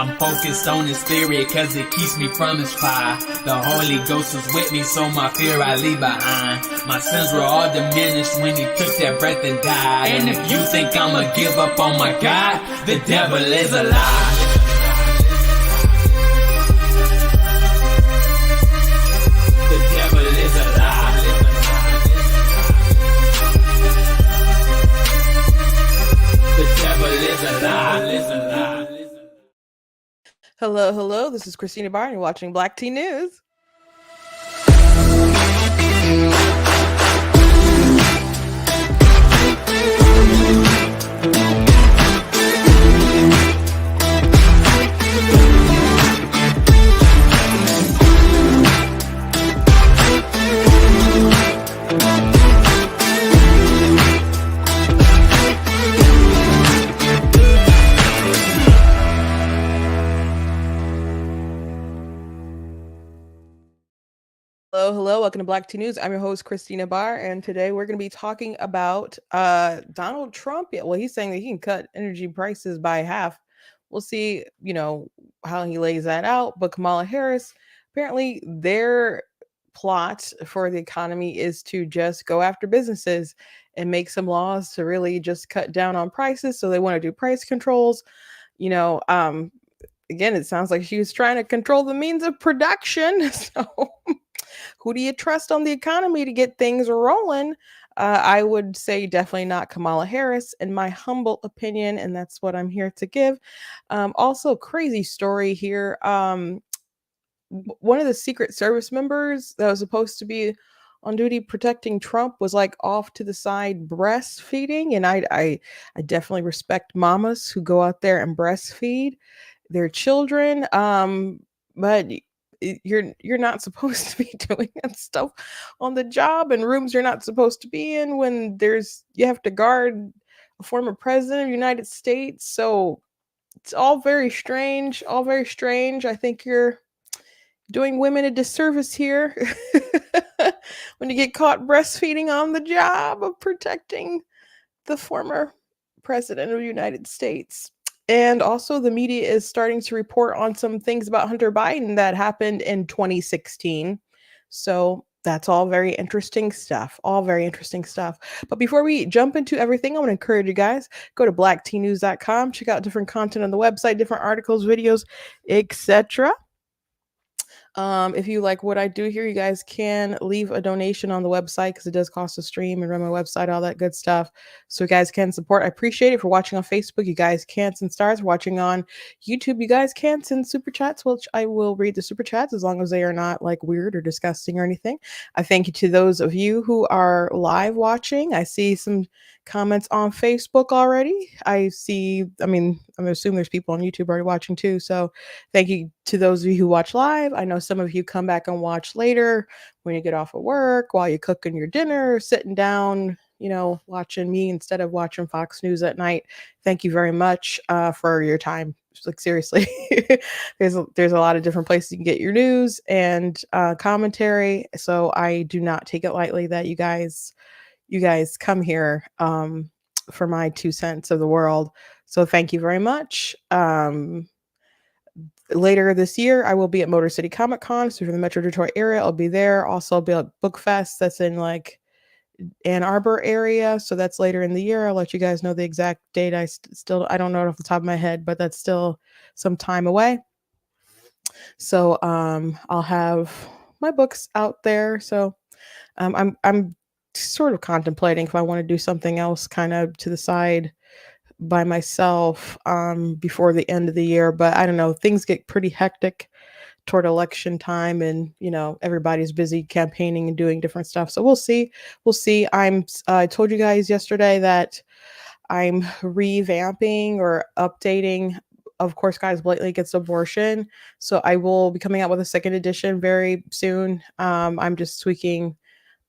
I'm focused on his spirit cause it keeps me from his fire. The Holy Ghost was with me, so my fear I leave behind. My sins were all diminished when he took that breath and died. And if you think I'ma give up on my God, the devil is a lie. The devil is a lie. The devil is a lie. Hello, this is Christina Barr, and you're watching Black Tea News. Hello, welcome to Black Tea News. I'm your host, Christina Barr, and today we're going to be talking about Donald Trump. Well, he's saying that he can cut energy prices by half. We'll see, how he lays that out. But Kamala Harris, apparently their plot for the economy is to just go after businesses and make some laws to really just cut down on prices. So they want to do price controls. Again, it sounds like she was trying to control the means of production. So who do you trust on the economy to get things rolling? I would say definitely not Kamala Harris, in my humble opinion, and that's what I'm here to give. Also, crazy story here. One of the Secret Service members that was supposed to be on duty protecting Trump was like off to the side breastfeeding, and I definitely respect mamas who go out there and breastfeed their children. But you're not supposed to be doing that stuff on the job, and rooms you're not supposed to be in when you have to guard a former president of the United States. So it's all very strange. I think you're doing women a disservice here when you get caught breastfeeding on the job of protecting the former president of the United States. And also, the media is starting to report on some things about Hunter Biden that happened in 2016. So that's all very interesting stuff. But before we jump into everything, I want to encourage you guys, go to blacktnews.com, check out different content on the website, different articles, videos, etc. If you like what I do here, you guys can leave a donation on the website because it does cost to stream and run my website, all that good stuff. So you guys can support. I appreciate it. For watching on Facebook, you guys can send stars. For watching on YouTube, you guys can send super chats, which I will read the super chats as long as they are not like weird or disgusting or anything. I thank you to those of you who are live watching. I see some comments on Facebook already. I'm assuming there's people on YouTube already watching too. So thank you to those of you who watch live. I know some of you come back and watch later when you get off of work, while you're cooking your dinner, sitting down, watching me instead of watching Fox News at night. Thank you very much for your time. Like, seriously, there's a lot of different places you can get your news and commentary. So I do not take it lightly that you guys come here for my 2 cents of the world. So thank you very much. Later this year, I will be at Motor City Comic Con. So if you're in the Metro Detroit area, I'll be there. Also, I'll be at Book Fest. That's in like Ann Arbor area. So that's later in the year. I'll let you guys know the exact date. I don't know it off the top of my head, but that's still some time away. So I'll have my books out there. So I'm sort of contemplating if I want to do something else kind of to the side by myself before the end of the year. But I don't know, things get pretty hectic toward election time, and everybody's busy campaigning and doing different stuff. So we'll see. I told you guys yesterday that I'm revamping or updating, of course, Guys Blatantly Gets Abortion. So I will be coming out with a second edition very soon. I'm just tweaking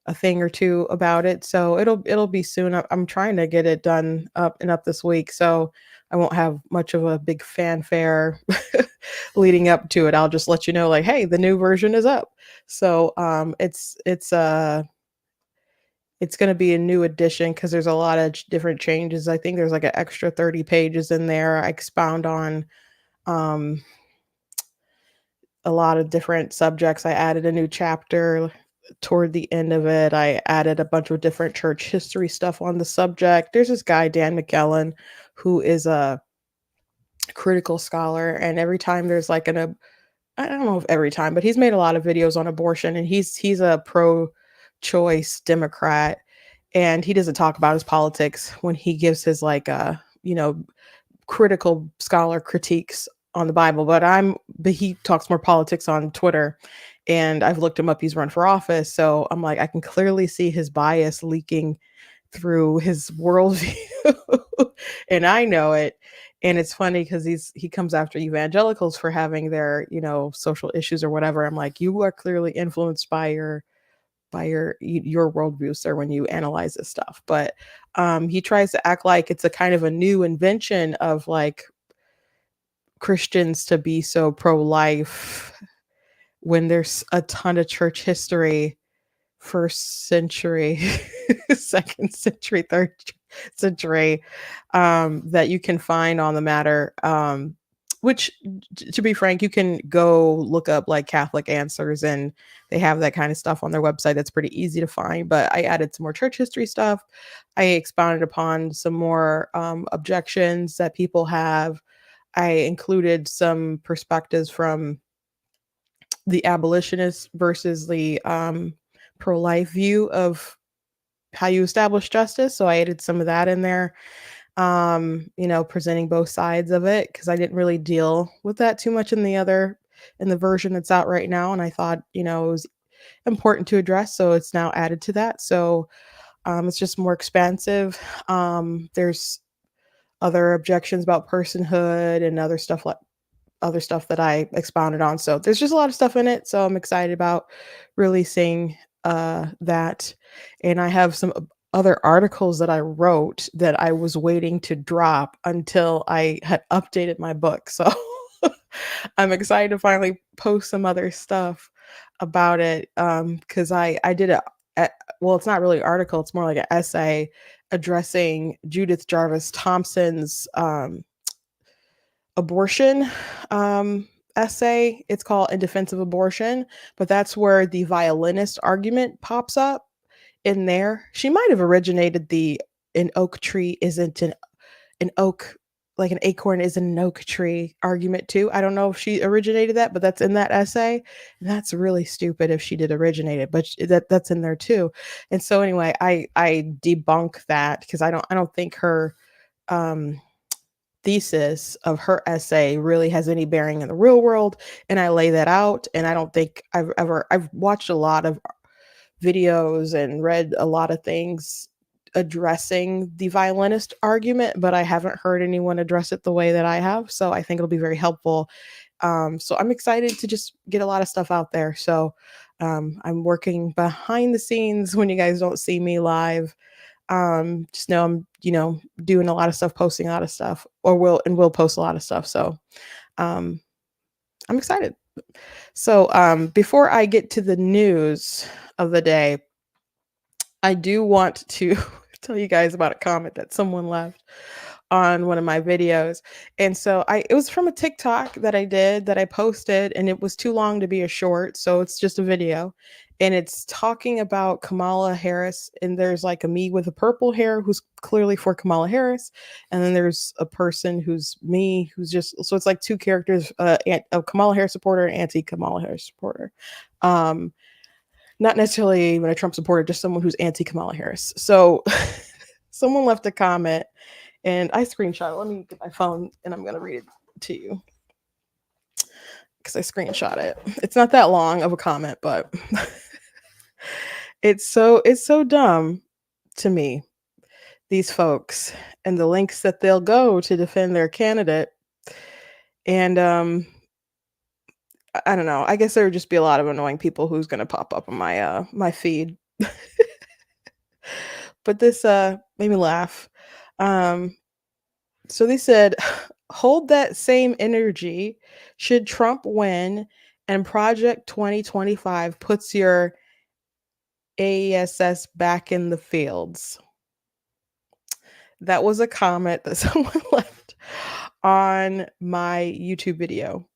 a thing or two about it, so it'll be soon. I'm trying to get it done up this week, so I won't have much of a big fanfare leading up to it. I'll just let you know, like, hey, the new version is up. So it's going to be a new edition because there's a lot of different changes. I think there's like an extra 30 pages in there. I expound on um, a lot of different subjects. I added a new chapter toward the end of it. I added a bunch of different church history stuff on the subject. There's this guy, Dan McKellen, who is a critical scholar, and every time there's like I don't know if every time, but he's made a lot of videos on abortion, and he's a pro-choice Democrat, and he doesn't talk about his politics when he gives his like critical scholar critiques on the Bible. But he talks more politics on Twitter, and I've looked him up. He's run for office, so I'm like, I can clearly see his bias leaking through his worldview, and I know it. And it's funny because he comes after evangelicals for having their social issues or whatever. I'm like, you are clearly influenced by your worldview, sir, when you analyze this stuff. But he tries to act like it's a kind of a new invention of like Christians to be so pro-life when there's a ton of church history, first century, second century, third century, that you can find on the matter. Which, to be frank, you can go look up like Catholic Answers, and they have that kind of stuff on their website. That's pretty easy to find. But I added some more church history stuff. I expounded upon some more objections that people have. I included some perspectives from the abolitionist versus the pro-life view of how you establish justice. So I added some of that in there, presenting both sides of it, because I didn't really deal with that too much in the version that's out right now. And I thought, it was important to address. So it's now added to that. So it's just more expansive. There's other objections about personhood and other stuff that I expounded on. So there's just a lot of stuff in it. So I'm excited about releasing that. And I have some other articles that I wrote that I was waiting to drop until I had updated my book. So I'm excited to finally post some other stuff about it. Because I did well, it's not really an article, it's more like an essay addressing Judith Jarvis Thompson's abortion essay. It's called In Defense of Abortion, but that's where the violinist argument pops up in there. She might have originated the an oak tree isn't an oak, like an acorn isn't an oak tree argument too. I don't know if she originated that, but that's in that essay. And that's really stupid if she did originate it, but that's in there too. And so anyway, I debunk that because I don't think her thesis of her essay really has any bearing in the real world, and I lay that out. And I don't think I've watched a lot of videos and read a lot of things addressing the violinist argument, but I haven't heard anyone address it the way that I have. So I think it'll be very helpful. So I'm excited to just get a lot of stuff out there. So I'm working behind the scenes when you guys don't see me live. Just know I'm, doing a lot of stuff, posting a lot of stuff, or will post a lot of stuff. So I'm excited. So before I get to the news of the day, I do want to tell you guys about a comment that someone left on one of my videos. And so it was from a TikTok that I posted, and it was too long to be a short, so it's just a video. And it's talking about Kamala Harris, and there's like a me with a purple hair who's clearly for Kamala Harris, and then there's a person who's me who's just, so it's like two characters, a Kamala Harris supporter and anti-Kamala Harris supporter. Not necessarily even a Trump supporter, just someone who's anti-Kamala Harris. So someone left a comment, and I screenshot it. Let me get my phone and I'm going to read it to you because I screenshot it. It's not that long of a comment, but it's so dumb to me, these folks, and the lengths that they'll go to defend their candidate. And I don't know. I guess there would just be a lot of annoying people who's going to pop up on my feed. But this made me laugh. So they said, hold that same energy should Trump win and Project 2025 puts your AESS back in the fields. That was a comment that someone left on my YouTube video.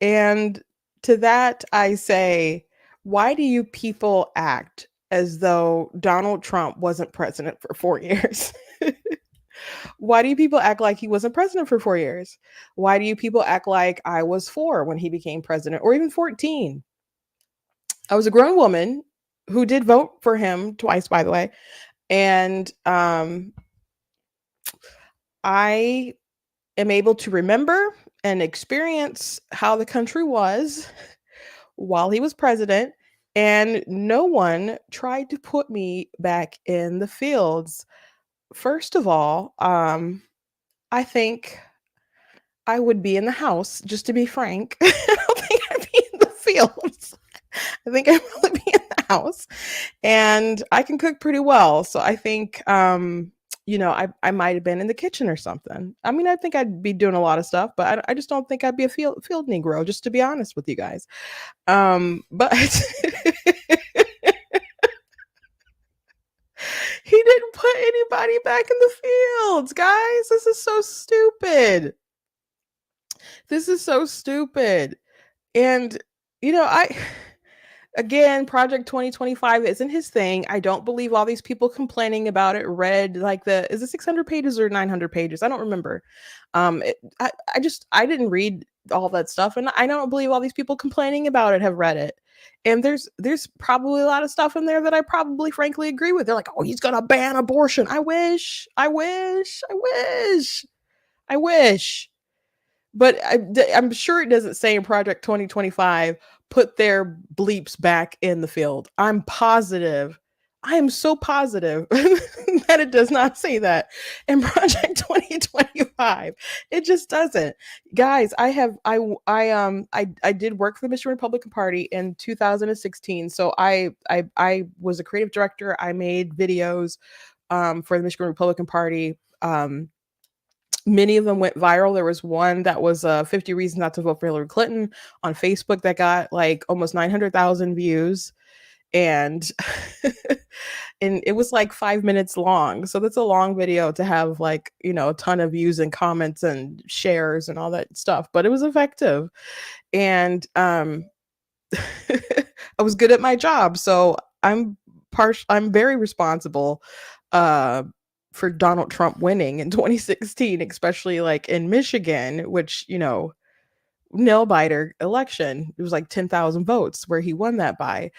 And to that, I say, why do you people act as though Donald Trump wasn't president for 4 years? Why do you people act like he wasn't president for 4 years? Why do you people act like I was 4 when he became president, or even 14? I was a grown woman who did vote for him twice, by the way. And I am able to remember and experience how the country was while he was president. And no one tried to put me back in the fields. First of all, I think I would be in the house, just to be frank. I don't think I'd be in the fields. I think I'd probably be in the house. And I can cook pretty well. So I think, I might have been in the kitchen or something. I mean, I think I'd be doing a lot of stuff, but I just don't think I'd be a field Negro, just to be honest with you guys. But he didn't put anybody back in the fields, guys. This is so stupid. This is so stupid. And, again, Project 2025 isn't his thing. I don't believe all these people complaining about it read like is it 600 pages or 900 pages? I don't remember. I didn't read all that stuff, and I don't believe all these people complaining about it have read it. And there's probably a lot of stuff in there that I probably frankly agree with. They're like, oh, he's gonna ban abortion. I wish. But I'm sure it doesn't say in Project 2025, put their bleeps back in the field. I'm positive. I am so positive that it does not say that in Project 2025. It just doesn't. Guys, I did work for the Michigan Republican Party in 2016. So I was a creative director. I made videos for the Michigan Republican Party. Many of them went viral. There was one that was 50 Reasons Not to Vote for Hillary Clinton on Facebook that got like almost 900,000 views. And and it was like 5 minutes long. So that's a long video to have like, a ton of views and comments and shares and all that stuff. But it was effective. And I was good at my job. So I'm very responsible for Donald Trump winning in 2016, especially like in Michigan, which, nail biter election. It was like 10,000 votes where he won that by.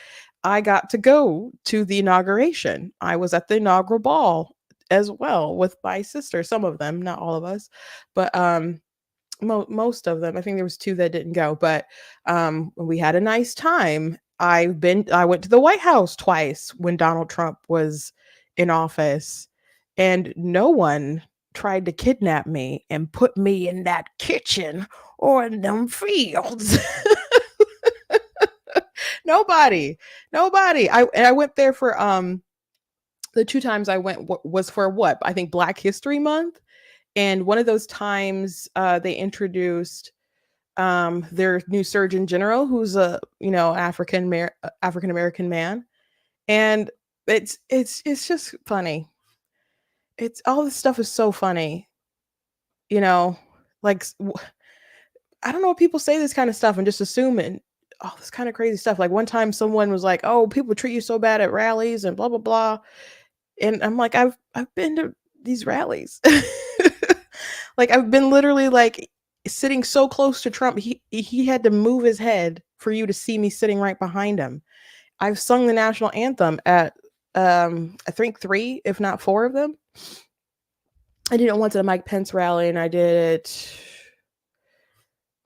I got to go to the inauguration. I was at the inaugural ball as well with my sister, some of them, not all of us, but most of them. I think there was 2 that didn't go, but we had a nice time. I went to the White House twice when Donald Trump was in office. And no one tried to kidnap me and put me in that kitchen or in them fields. Nobody. I went there for the 2 times I went was for what? I think Black History Month. And one of those times they introduced their new Surgeon General, who's a African American man. And it's just funny. It's all this stuff is so funny, like I don't know what people say this kind of stuff and just assuming all this kind of crazy stuff. Like one time someone was like, oh, people treat you so bad at rallies and blah, blah, blah. And I'm like, I've been to these rallies. Like I've been literally like sitting so close to Trump. He had to move his head for you to see me sitting right behind him. I've sung the national anthem at I think 3, if not 4 of them. I did it once at a Mike Pence rally, and I did it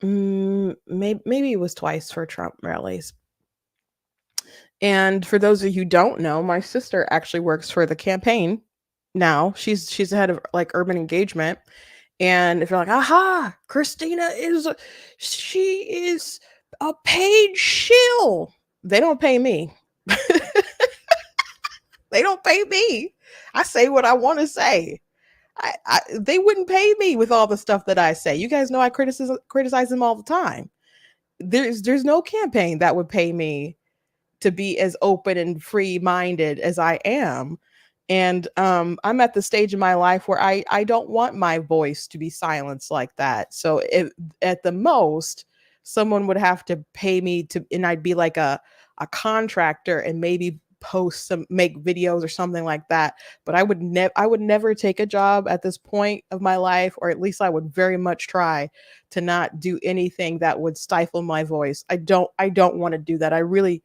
maybe it was twice for Trump rallies. And for those of you who don't know, my sister actually works for the campaign now. She's the head of like urban engagement. And if you're like, aha, Christina she is a paid shill. They don't pay me. They don't pay me. I say what I want to say. They wouldn't pay me with all the stuff that I say. You guys know I criticize them all the time. There's no campaign that would pay me to be as open and free-minded as I am And I'm at the stage in my life where I don't want my voice to be silenced like that. So if at the most, someone would have to pay me to, and I'd be like a contractor and maybe make videos or something like that. But I would never take a job at this point of my life, or at least I would very much try to not do anything that would stifle my voice. I don't want to do that. I really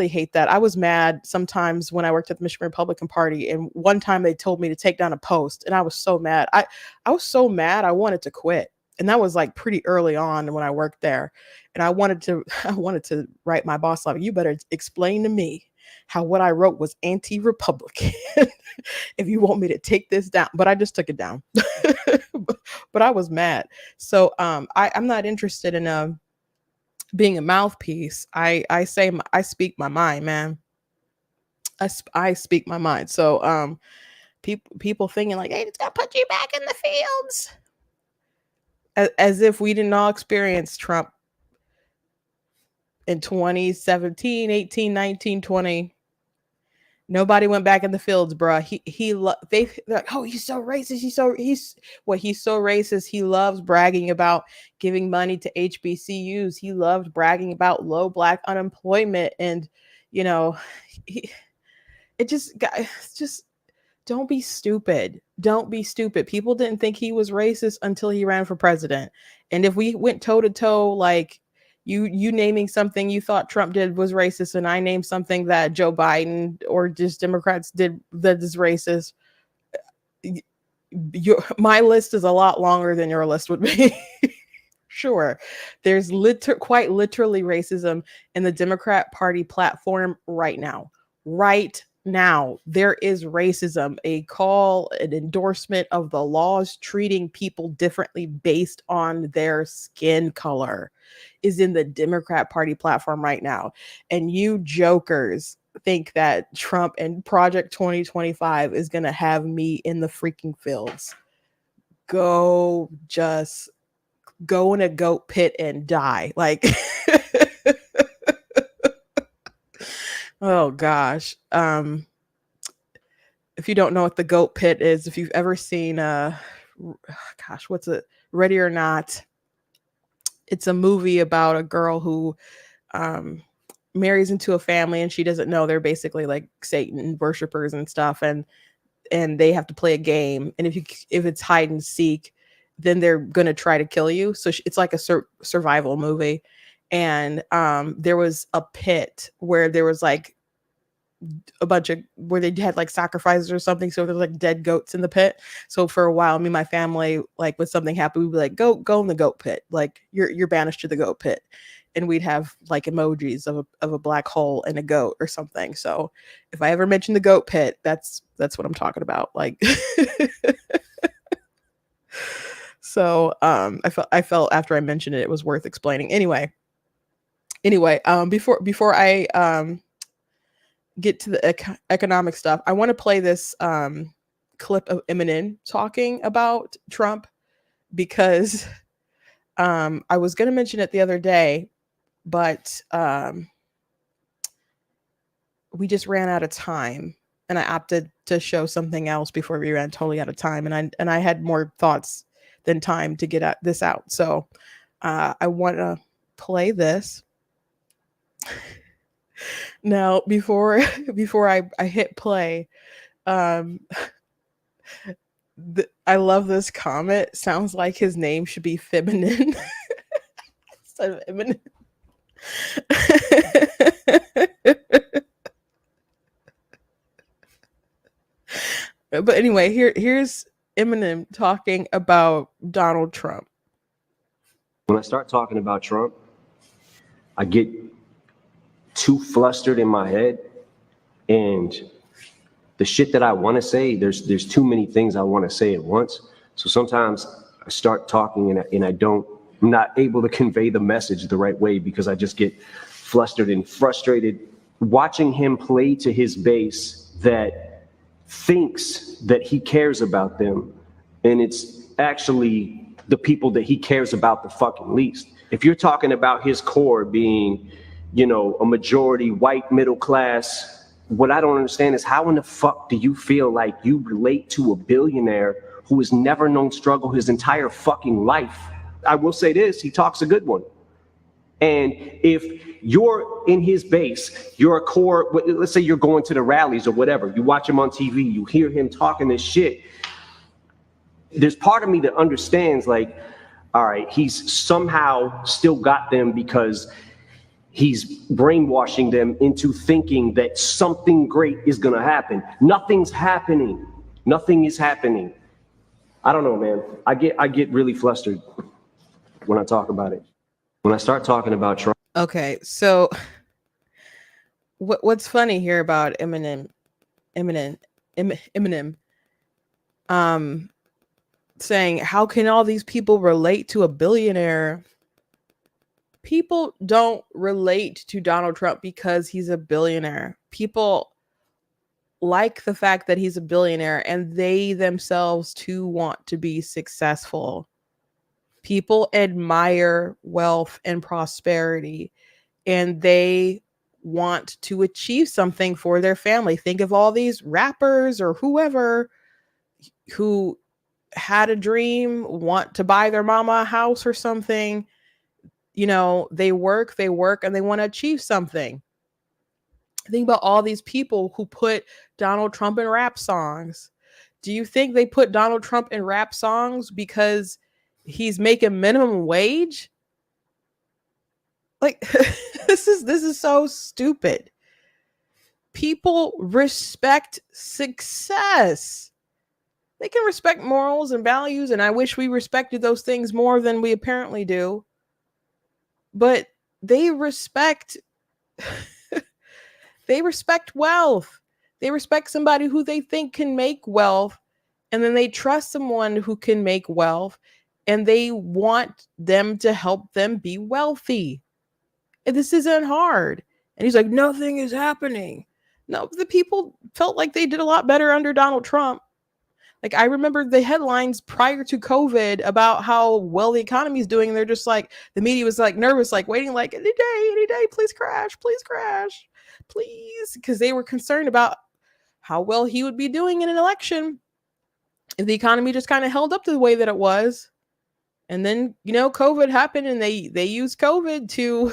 hate that. I was mad sometimes when I worked at the Michigan Republican Party, and one time they told me to take down a post, and I was so mad. I was so mad I wanted to quit. And that was like pretty early on when I worked there. And I wanted to write my boss like, you better explain to me how what I wrote was anti-Republican if you want me to take this down. But I just took it down. But I was mad. So I'm not interested in being a mouthpiece. I speak my mind, man. I speak my mind. So people thinking like, hey, it's gonna put you back in the fields, as if we didn't all experience Trump in 2017, 18, 19, 20. Nobody went back in the fields, bruh. They're like, oh, he's so racist. He's so racist. He loves bragging about giving money to HBCUs. He loved bragging about low Black unemployment, and you know, just don't be stupid. Don't be stupid. People didn't think he was racist until he ran for president. And if we went toe to toe, like you naming something you thought Trump did was racist, and I named something that Joe Biden or just Democrats did that is racist, my list is a lot longer than your list would be. Sure, there's quite literally racism in the Democrat Party platform right now. Right now, there is racism, an endorsement of the laws treating people differently based on their skin color is in the Democrat Party platform right now. And you jokers think that Trump and Project 2025 is going to have me in the freaking fields. Just go in a goat pit and die. Like, oh gosh. If you don't know what the goat pit is, if you've ever seen what's it? Ready or Not. It's a movie about a girl who marries into a family, and she doesn't know they're basically like Satan worshipers and stuff, and they have to play a game, and if it's hide and seek, then they're gonna try to kill you. So it's like a survival movie. And there was a pit where there was like a bunch of where they had like sacrifices or something, so there's like dead goats in the pit. So for a while, me and my family, like when something happened, we'd be like, go in the goat pit, like you're banished to the goat pit. And we'd have like emojis of a black hole and a goat or something. So if I ever mention the goat pit, that's what I'm talking about. Like so I felt after I mentioned it was worth explaining. Anyway, before I get to the economic stuff, I want to play this clip of Eminem talking about Trump, because I was going to mention it the other day, but we just ran out of time, and I opted to show something else before we ran totally out of time, and I had more thoughts than time to get this out. So I want to play this. Now, before I hit play, I love this comment. Sounds like his name should be feminine instead of Eminem. But anyway, here's Eminem talking about Donald Trump. When I start talking about Trump, I get too flustered in my head, and the shit that I want to say, there's too many things I want to say at once. So sometimes I start talking and I'm not able to convey the message the right way because I just get flustered and frustrated watching him play to his base that thinks that he cares about them, and it's actually the people that he cares about the fucking least. If you're talking about his core being, a majority white middle class what I don't understand is how in the fuck do you feel like you relate to a billionaire who has never known struggle his entire fucking life? I will say this, he talks a good one. And if you're in his base, you're a core, let's say you're going to the rallies or whatever, you watch him on TV, you hear him talking this shit. There's part of me that understands, like, all right, he's somehow still got them because he's brainwashing them into thinking that something great is gonna happen. Nothing's happening. Nothing is happening. I don't know, man. I get really flustered when I talk about it. When I start talking about Trump. Okay, so what's funny here about Eminem, saying, how can all these people relate to a billionaire? People don't relate to Donald Trump because he's a billionaire. People like the fact that he's a billionaire, and they themselves too want to be successful. People admire wealth and prosperity, and they want to achieve something for their family. Think of all these rappers or whoever who had a dream, want to buy their mama a house or something. You know, they work, and they want to achieve something. Think about all these people who put Donald Trump in rap songs. Do you think they put Donald Trump in rap songs because he's making minimum wage? Like, this is so stupid. People respect success. They can respect morals and values, and I wish we respected those things more than we apparently do. But they respect they respect wealth. They respect somebody who they think can make wealth, and then they trust someone who can make wealth, and they want them to help them be wealthy. And this isn't hard. And he's like, nothing is happening. No, the people felt like they did a lot better under Donald Trump. Like, I remember the headlines prior to COVID about how well the economy is doing. And they're just like, the media was like nervous, like waiting, like any day, please crash, please. Because they were concerned about how well he would be doing in an election if the economy just kind of held up to the way that it was. And then, you know, COVID happened, and they used COVID to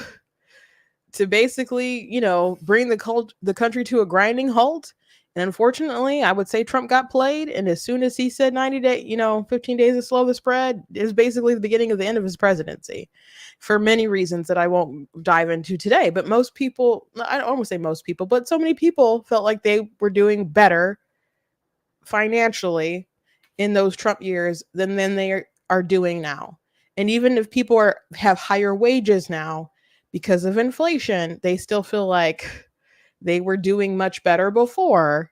basically, you know, bring the country to a grinding halt. And unfortunately, I would say Trump got played. And as soon as he said 90 days, you know, 15 days to slow the spread, is basically the beginning of the end of his presidency for many reasons that I won't dive into today. But most people, I don't want to say most people, but so many people felt like they were doing better financially in those Trump years than they are doing now. And even if people have higher wages now because of inflation, they still feel like they were doing much better before,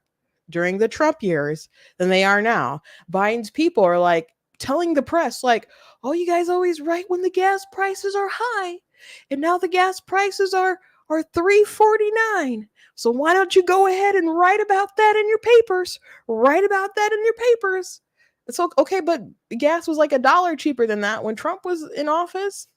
during the Trump years, than they are now. Biden's people are like telling the press, like, oh, you guys always write when the gas prices are high, and now the gas prices are $3.49. So why don't you go ahead and write about that in your papers? It's okay, but gas was like $1 cheaper than that when Trump was in office.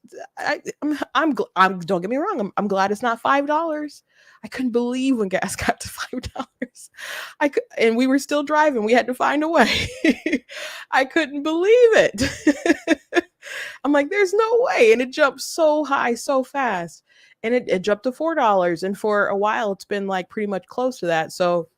I'm don't get me wrong. I'm glad it's not $5. I couldn't believe when gas got to $5. And we were still driving. We had to find a way. I couldn't believe it. I'm like, there's no way. And it jumped so high, so fast. And it jumped to $4. And for a while, it's been like pretty much close to that. So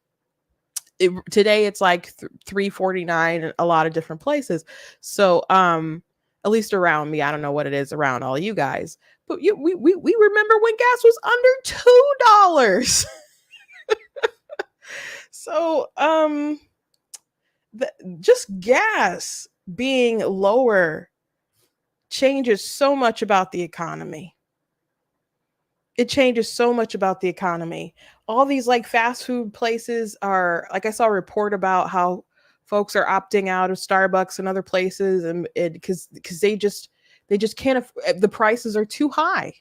today it's like $3.49 in a lot of different places. So at least around me, I don't know what it is around all you guys, but we remember when gas was under $2. So just gas being lower changes so much about the economy. It changes so much about the economy. All these like fast food places are, like, I saw a report about how folks are opting out of Starbucks and other places, and because they just can't. The prices are too high.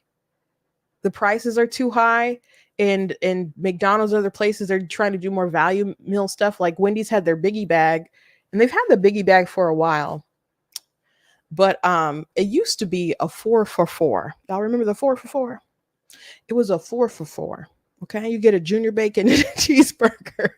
And McDonald's and other places are trying to do more value meal stuff. Like Wendy's had their biggie bag, and they've had the biggie bag for a while. But it used to be a 4 for $4. Y'all remember the 4 for $4? It was a 4 for $4. Okay, you get a junior bacon and a cheeseburger,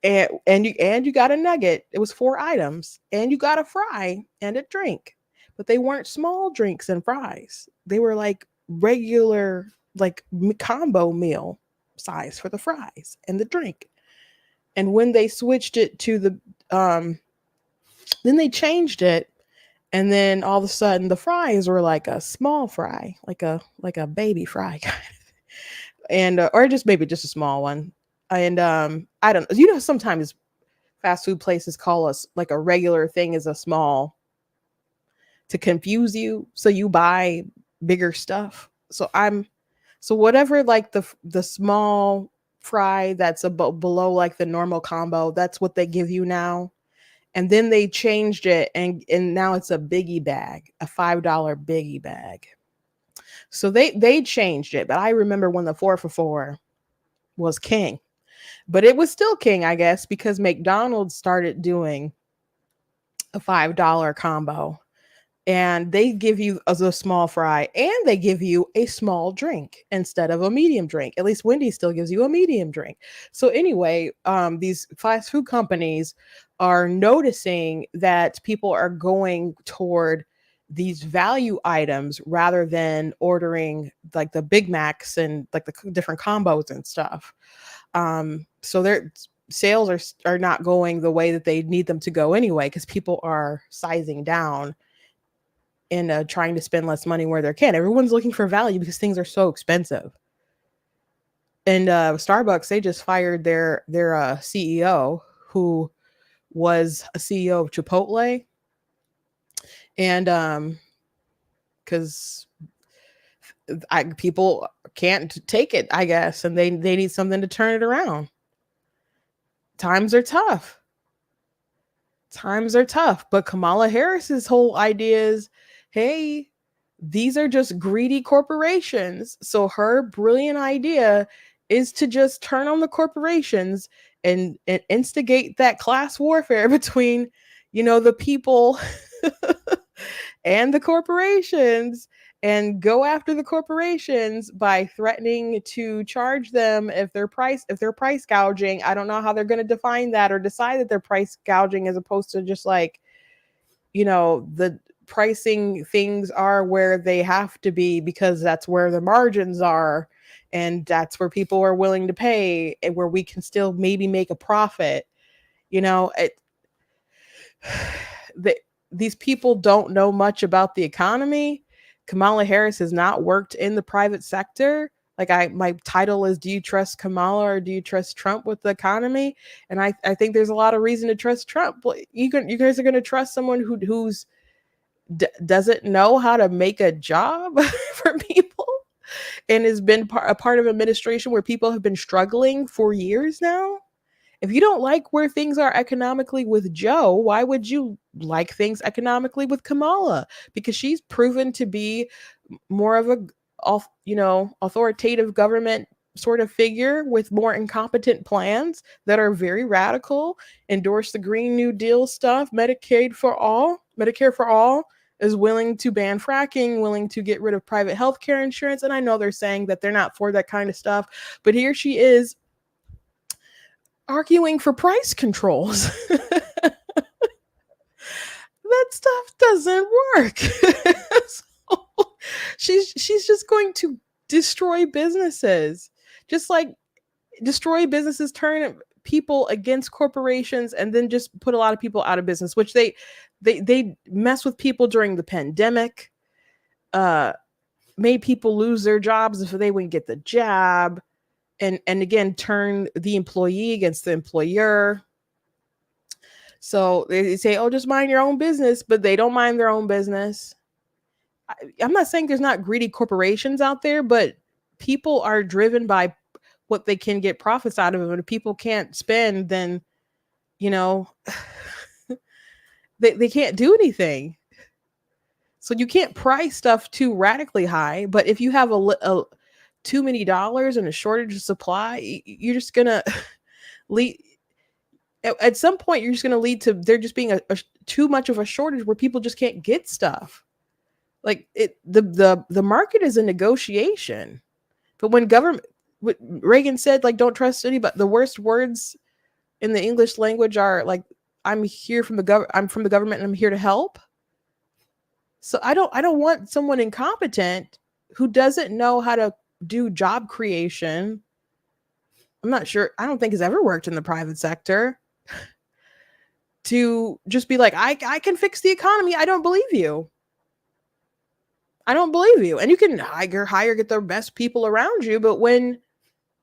and you got a nugget. It was 4 items, and you got a fry and a drink. But they weren't small drinks and fries. They were like regular, like combo meal size for the fries and the drink. And when they switched it to then they changed it, and then all of a sudden the fries were like a small fry, like a baby fry kind of, and or just maybe just a small one. And I don't, sometimes fast food places call us like a regular thing is a small to confuse you, so you buy bigger stuff. So whatever, like the small fry that's below like the normal combo, that's what they give you now. And then they changed it, and now it's a biggie bag, a $5 biggie bag. So they changed it, but I remember when the 4 for $4 was king. But it was still king, I guess, because McDonald's started doing a $5 combo, and they give you a small fry and they give you a small drink instead of a medium drink. At least Wendy's still gives you a medium drink. So anyway, these fast food companies are noticing that people are going toward these value items rather than ordering like the Big Macs and like the different combos and stuff. So their sales are not going the way that they need them to go anyway, because people are sizing down and trying to spend less money where they can. Everyone's looking for value because things are so expensive. And Starbucks, they just fired their CEO, who was a CEO of Chipotle, and because people can't take it, I guess, and they need something to turn it around. Times are tough. But Kamala Harris's whole idea is, hey, these are just greedy corporations. So her brilliant idea is to just turn on the corporations and instigate that class warfare between, the people and the corporations, and go after the corporations by threatening to charge them if they're price gouging. I don't know how they're going to define that or decide that they're price gouging, as opposed to just like, the pricing things are where they have to be because that's where the margins are, and that's where people are willing to pay, and where we can still maybe make a profit. These people don't know much about the economy. Kamala Harris has not worked in the private sector. Like my title is, do you trust Kamala or do you trust Trump with the economy? And I think there's a lot of reason to trust Trump. You guys are going to trust someone who's doesn't know how to make a job for people, and has been a part of administration where people have been struggling for years now. If you don't like where things are economically with Joe, why would you like things economically with Kamala? Because she's proven to be more of a, authoritative government sort of figure with more incompetent plans that are very radical, endorse the Green New Deal stuff, Medicare for all, is willing to ban fracking, willing to get rid of private healthcare insurance. And I know they're saying that they're not for that kind of stuff, but here she is arguing for price controls. That stuff doesn't work. So she's just going to destroy businesses, just like destroy businesses, turn people against corporations, and then just put a lot of people out of business, which they mess with people during the pandemic, made people lose their jobs if they wouldn't get the job. And again, turn the employee against the employer. So they say, oh, just mind your own business, but they don't mind their own business. I'm not saying there's not greedy corporations out there, but people are driven by what they can get profits out of them. And if people can't spend, then, they can't do anything. So you can't price stuff too radically high. But if you have a too many dollars and a shortage of supply, you're just gonna lead. At some point, you're just gonna lead to there just being a too much of a shortage where people just can't get stuff. Like the market is a negotiation, but when government what Reagan said, like, don't trust anybody. The worst words in the English language are like, I'm from the government and I'm here to help. So I don't want someone incompetent who doesn't know how to do job creation. I'm not sure. I don't think has ever worked in the private sector to just be like, I can fix the economy. I don't believe you. I don't believe you. And you can hire, get the best people around you. But when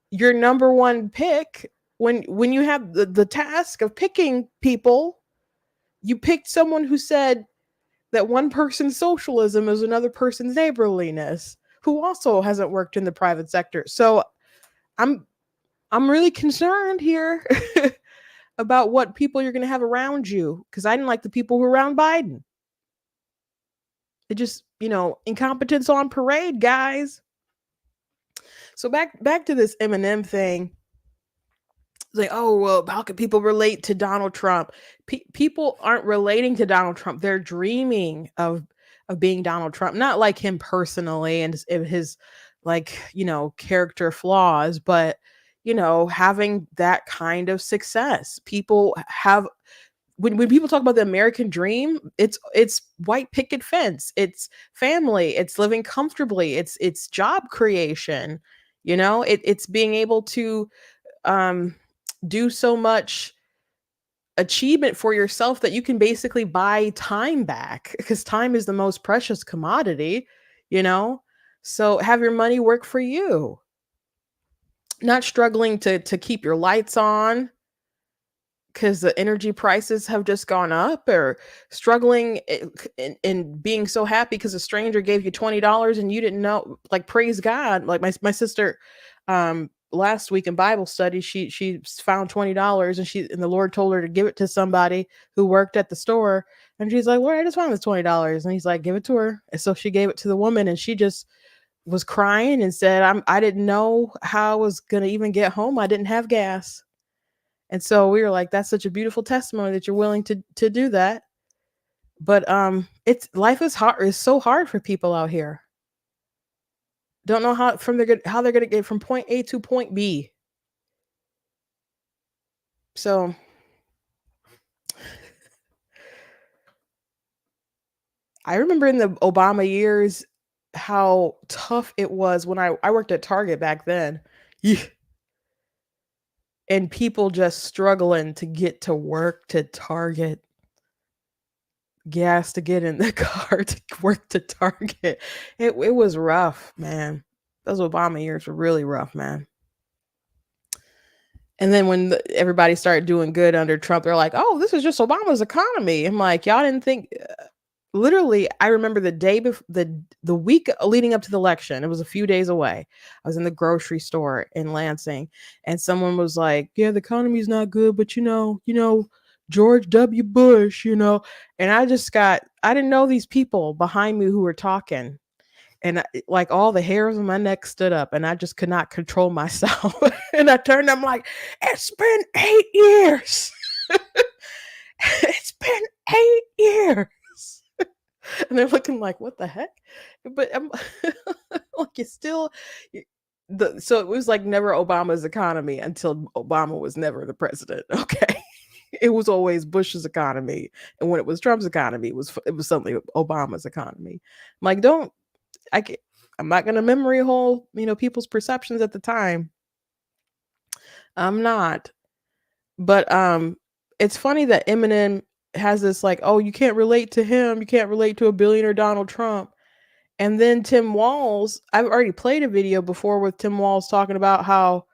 your number one pick, when you have the task of picking people, you picked someone who said that one person's socialism is another person's neighborliness, who also hasn't worked in the private sector. So I'm really concerned here about what people you're going to have around you, because I didn't like the people who were around Biden. It just, incompetence on parade, guys. So back to this Eminem thing. It's like, oh, well, how can people relate to Donald Trump? People aren't relating to Donald Trump. They're dreaming of being Donald Trump, not like him personally and his like, character flaws, but having that kind of success. People have, when people talk about the American dream, it's white picket fence, it's family, it's living comfortably, it's job creation, it's being able to do so much achievement for yourself that you can basically buy time back, because time is the most precious commodity, so have your money work for you, not struggling to keep your lights on because the energy prices have just gone up, or struggling and being so happy because a stranger gave you $20 and you didn't know, like, praise God. Like my sister, last week in Bible study, she found $20 and the Lord told her to give it to somebody who worked at the store. And she's like, Lord, I just found this $20. And he's like, give it to her. And so she gave it to the woman, and she just was crying and said, I didn't know how I was going to even get home. I didn't have gas. And so we were like, that's such a beautiful testimony that you're willing to do that. But life is hard. It's so hard for people out here. Don't know how they're gonna get from point A to point B. So I remember in the Obama years how tough it was when I worked at Target back then. And people just struggling to get to work, to Target, gas to get in the car to work to Target. It was rough, man. Those Obama years were really rough, man. And then when everybody started doing good under Trump, they're like, oh, this is just Obama's economy. I'm like, y'all didn't think. Literally, I remember the day before, the week leading up to the election. It was a few days away. I was in the grocery store in Lansing, and someone was like, yeah, the economy's not good, but George W. Bush, and I didn't know these people behind me who were talking. And like all the hairs on my neck stood up, and I just could not control myself. And I turned, I'm like, it's been 8 years. It's been 8 years. And they're looking like, what the heck? But I'm like, so it was like never Obama's economy until Obama was never the president. Okay. It was always Bush's economy. And when it was Trump's economy, it was suddenly Obama's economy. I'm like, I'm not going to memory hole, people's perceptions at the time. I'm not. But it's funny that Eminem has this like, oh, you can't relate to him. You can't relate to a billionaire Donald Trump. And then Tim Walz, I've already played a video before with Tim Walz talking about how,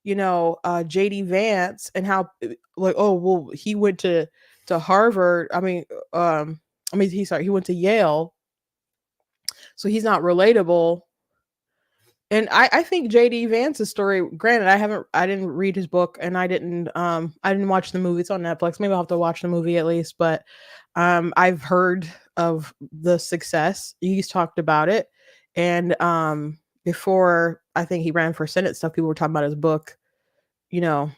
JD Vance, and how like, oh, well, he went to Harvard. He went to Yale. So he's not relatable. And I think JD Vance's story, granted, I didn't read his book, and I didn't watch the movie. It's on Netflix. Maybe I'll have to watch the movie at least, but I've heard of the success. He's talked about it. And before I think he ran for Senate stuff, people were talking about his book, in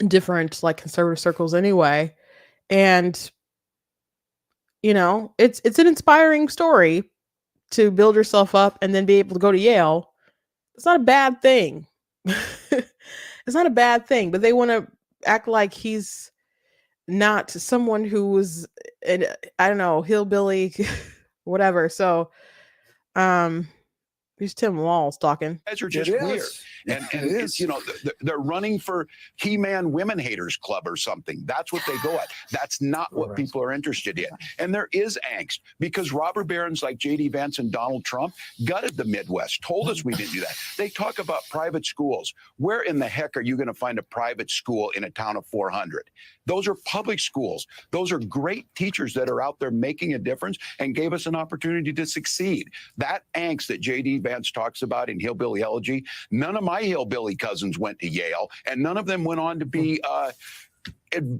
different like conservative circles anyway. And it's an inspiring story to build yourself up and then be able to go to Yale It's not a bad thing. It's not a bad thing, but they want to act like he's not someone who was an, I don't know, hillbilly, whatever. So, here's Tim Walz talking. Guys are just weird. And it's, you know, they're running for He-Man Women Haters Club or something. That's what they go at. That's not what people are interested in. And there is angst because robber barons like J.D. Vance and Donald Trump gutted the Midwest, told us we didn't do that. They talk about private schools. Where in the heck are you going to find a private school in a town of 400? Those are public schools. Those are great teachers that are out there making a difference and gave us an opportunity to succeed. That angst that J.D. Vance talks about in Hillbilly Elegy, none of my hillbilly cousins went to Yale, and none of them went on to be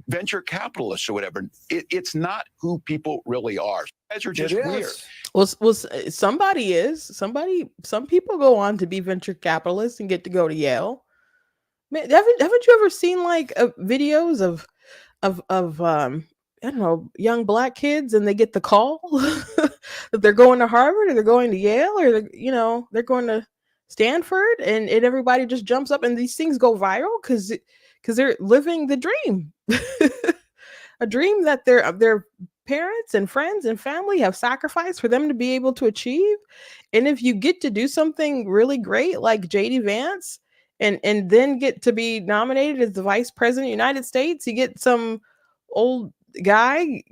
venture capitalists or whatever. It's not who people really are. You guys are just weird. Well, somebody is. Some people go on to be venture capitalists and get to go to Yale. Man, haven't you ever seen like videos of I don't know, young black kids, and they get the call that they're going to Harvard or they're going to Yale or they're going to Stanford, and everybody just jumps up, and these things go viral because they're living the dream, a dream that their parents and friends and family have sacrificed for them to be able to achieve. And if you get to do something really great like J.D. Vance and then get to be nominated as the vice president of the United States, you get some old guy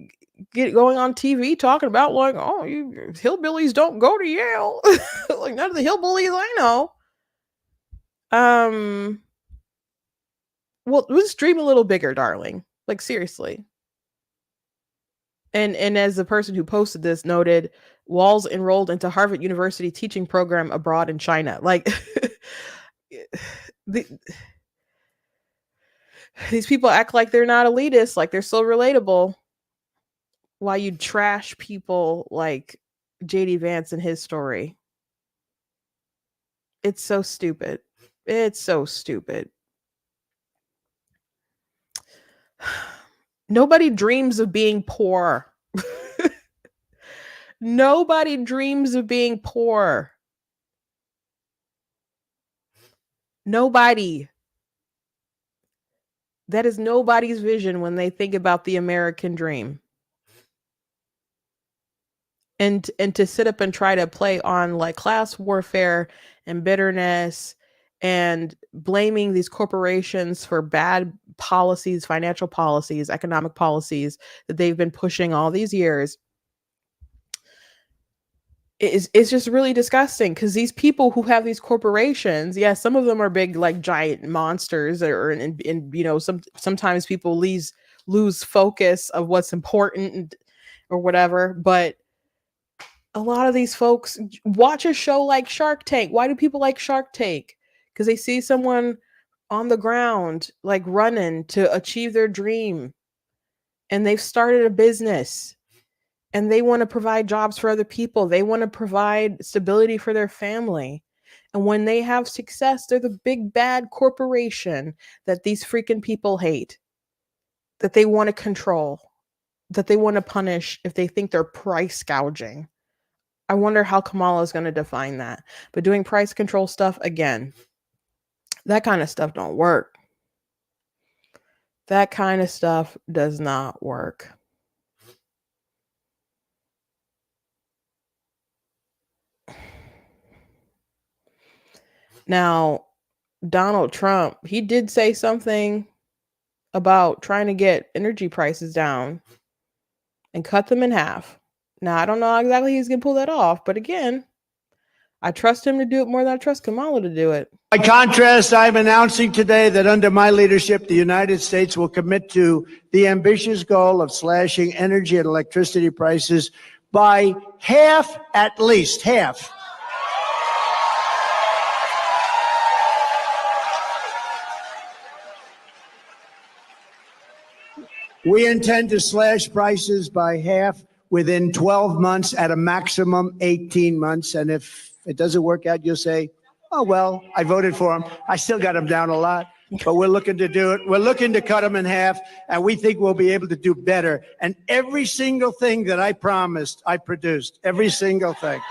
going on TV talking about like, oh, you hillbillies don't go to Yale. Like none of the hillbillies I know. Well, let's dream a little bigger, darling. Like seriously. And as the person who posted this noted, Walz enrolled into Harvard University teaching program abroad in China. Like these people act like they're not elitist, like they're so relatable, while you trash people like J.D. Vance and his story. It's so stupid. It's so stupid. Nobody dreams of being poor. Nobody dreams of being poor. Nobody. That is nobody's vision when they think about the American dream. And to sit up and try to play on like class warfare and bitterness and blaming these corporations for bad policies, financial policies, economic policies that they've been pushing all these years. It's just really disgusting because these people who have these corporations, yeah, some of them are big, like giant monsters, sometimes people lose focus of what's important or whatever. But a lot of these folks watch a show like Shark Tank. Why do people like Shark Tank? Because they see someone on the ground, like running to achieve their dream, and they've started a business. And they want to provide jobs for other people. They want to provide stability for their family. And when they have success, they're the big bad corporation that these freaking people hate, that they want to control, that they want to punish if they think they're price gouging. I wonder how Kamala is going to define that. But doing price control stuff, again, that kind of stuff don't work. That kind of stuff does not work. Now, Donald Trump, he did say something about trying to get energy prices down and cut them in half. Now, I don't know how exactly he's going to pull that off, but again, I trust him to do it more than I trust Kamala to do it. By contrast, I'm announcing today that under my leadership, the United States will commit to the ambitious goal of slashing energy and electricity prices by half, at least half. We intend to slash prices by half within 12 months, at a maximum 18 months. And if it doesn't work out, you'll say, oh, well, I voted for him. I still got him down a lot, but we're looking to do it. We're looking to cut him in half, and we think we'll be able to do better. And every single thing that I promised, I produced. Every single thing.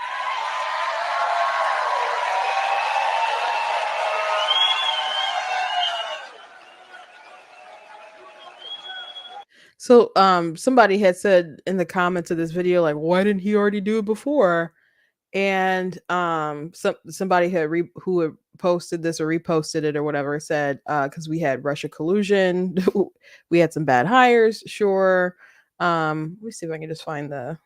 So somebody had said in the comments of this video, like, why didn't he already do it before? And somebody who had posted this or reposted it or whatever said, because we had Russia collusion, we had some bad hires, sure. Let me see if I can just find the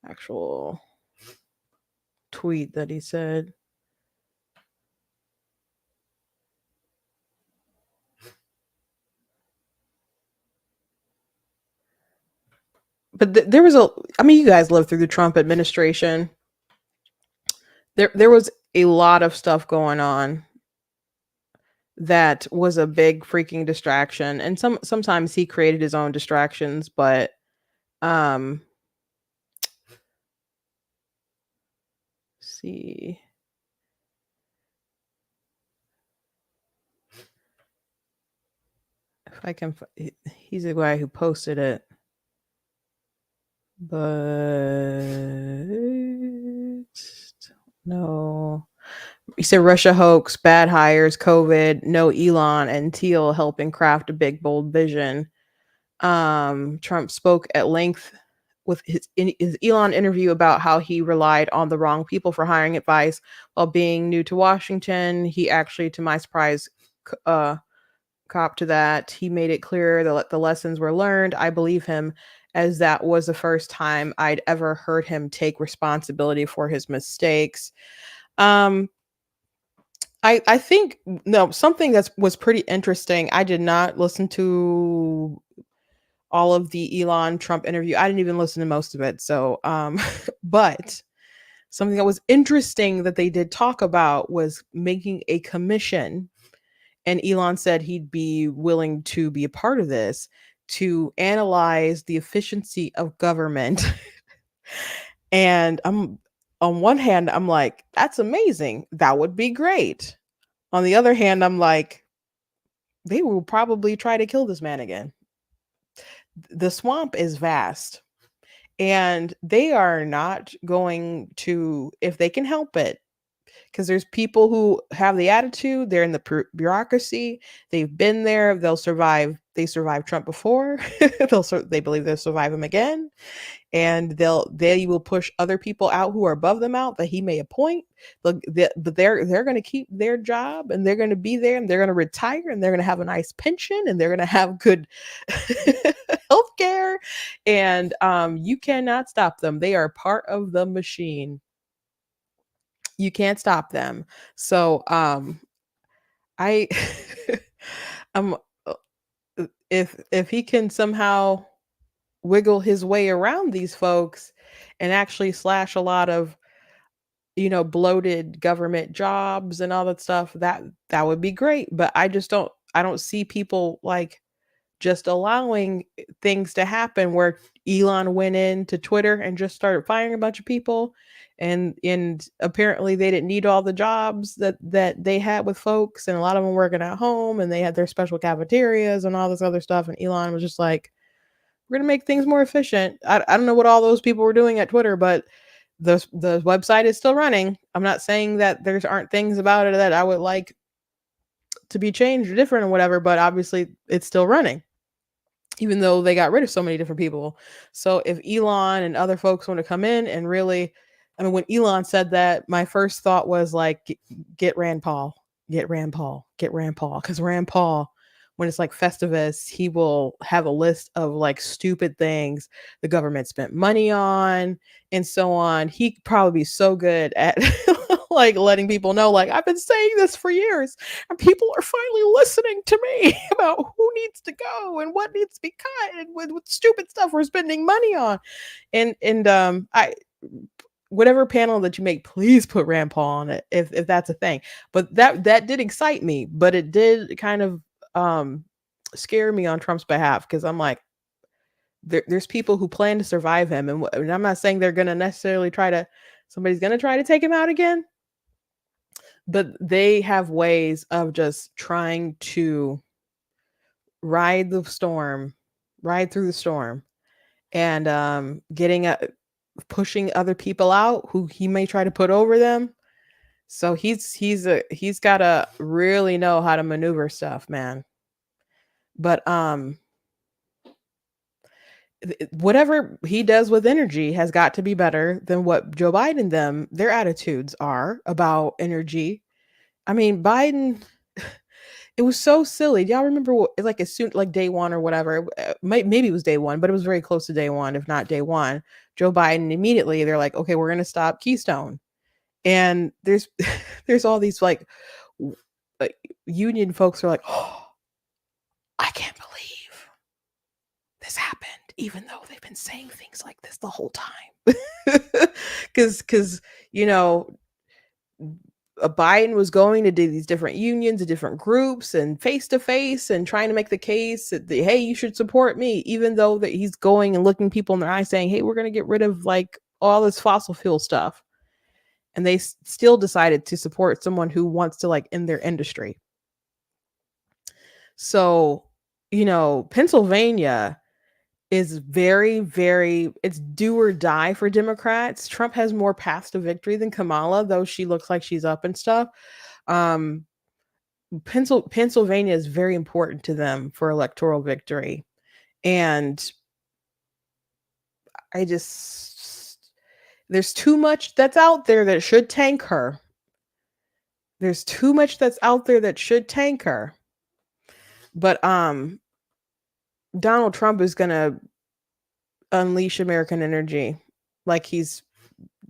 actual tweet that he said. But there was I mean, you guys lived through the Trump administration. There was a lot of stuff going on that was a big freaking distraction, and sometimes he created his own distractions, but um see if I can he's the guy who posted it, but no, he said Russia hoax, bad hires, COVID, no Elon and Teal helping craft a big bold vision. Trump spoke at length with his Elon interview about how he relied on the wrong people for hiring advice while being new to Washington. He actually, to my surprise, cop to that. He made it clear that the lessons were learned. I believe him, as that was the first time I'd ever heard him take responsibility for his mistakes. I think something that was pretty interesting. I did not listen to all of the Elon Trump interview. I didn't even listen to most of it. So, but something that was interesting that they did talk about was making a commission. And Elon said he'd be willing to be a part of this to analyze the efficiency of government. And on one hand, I'm like, that's amazing. That would be great. On the other hand, I'm like, they will probably try to kill this man again. The swamp is vast, and they are not going to, if they can help it, because there's people who have the attitude, they're in the bureaucracy, they've been there, they'll survive. They survived Trump before. They believe they'll survive him again, and they will push other people out who are above them out that he may appoint. But they're going to keep their job, and they're going to be there, and they're going to retire, and they're going to have a nice pension, and they're going to have good health care, and you cannot stop them. They are part of the machine. You can't stop them. So I if he can somehow wiggle his way around these folks and actually slash a lot of bloated government jobs and all that stuff, that would be great. But I don't see people like just allowing things to happen where Elon went into Twitter and just started firing a bunch of people, and apparently they didn't need all the jobs that they had with folks, and a lot of them working at home, and they had their special cafeterias and all this other stuff, and Elon was just like, we're gonna make things more efficient. I don't know what all those people were doing at Twitter, but the website is still running. I'm not saying that there aren't things about it that I would like to be changed or different or whatever, but obviously it's still running, even though they got rid of so many different people. So if Elon and other folks want to come in and really, I mean, when Elon said that, my first thought was like, get Rand Paul, get Rand Paul, get Rand Paul. Because Rand Paul, when it's like Festivus, he will have a list of like stupid things the government spent money on and so on. He'd probably be so good at like letting people know, like, I've been saying this for years and people are finally listening to me about who needs to go and what needs to be cut and with stupid stuff we're spending money on. And I, whatever panel that you make, please put Rand Paul on it if that's a thing. But that did excite me, but it did kind of scare me on Trump's behalf, because I'm like, there's people who plan to survive him, and I'm not saying they're going to necessarily somebody's going to try to take him out again, but they have ways of just trying to ride through the storm, and pushing other people out who he may try to put over them. So he's got to really know how to maneuver stuff, man. But whatever he does with energy has got to be better than what Joe Biden their attitudes are about energy. I mean, Biden, it was so silly. Do y'all remember like as soon like day one or whatever? Maybe it was day one, but it was very close to day one, if not day one. Joe Biden immediately they're like, okay, we're gonna stop Keystone, and there's there's all these like union folks are like, oh, I can't believe this happened, even though they've been saying things like this the whole time. Because Biden was going to do these different unions and different groups and face to face and trying to make the case that hey, you should support me, even though that he's going and looking people in their eyes saying, hey, we're going to get rid of like all this fossil fuel stuff. And they still decided to support someone who wants to like end their industry. So, Pennsylvania is very, very, it's do or die for Democrats. Trump has more paths to victory than Kamala, though she looks like she's up and stuff. Pennsylvania is very important to them for electoral victory. And there's too much that's out there that should tank her. There's too much that's out there that should tank her. But Donald Trump is going to unleash American energy like he's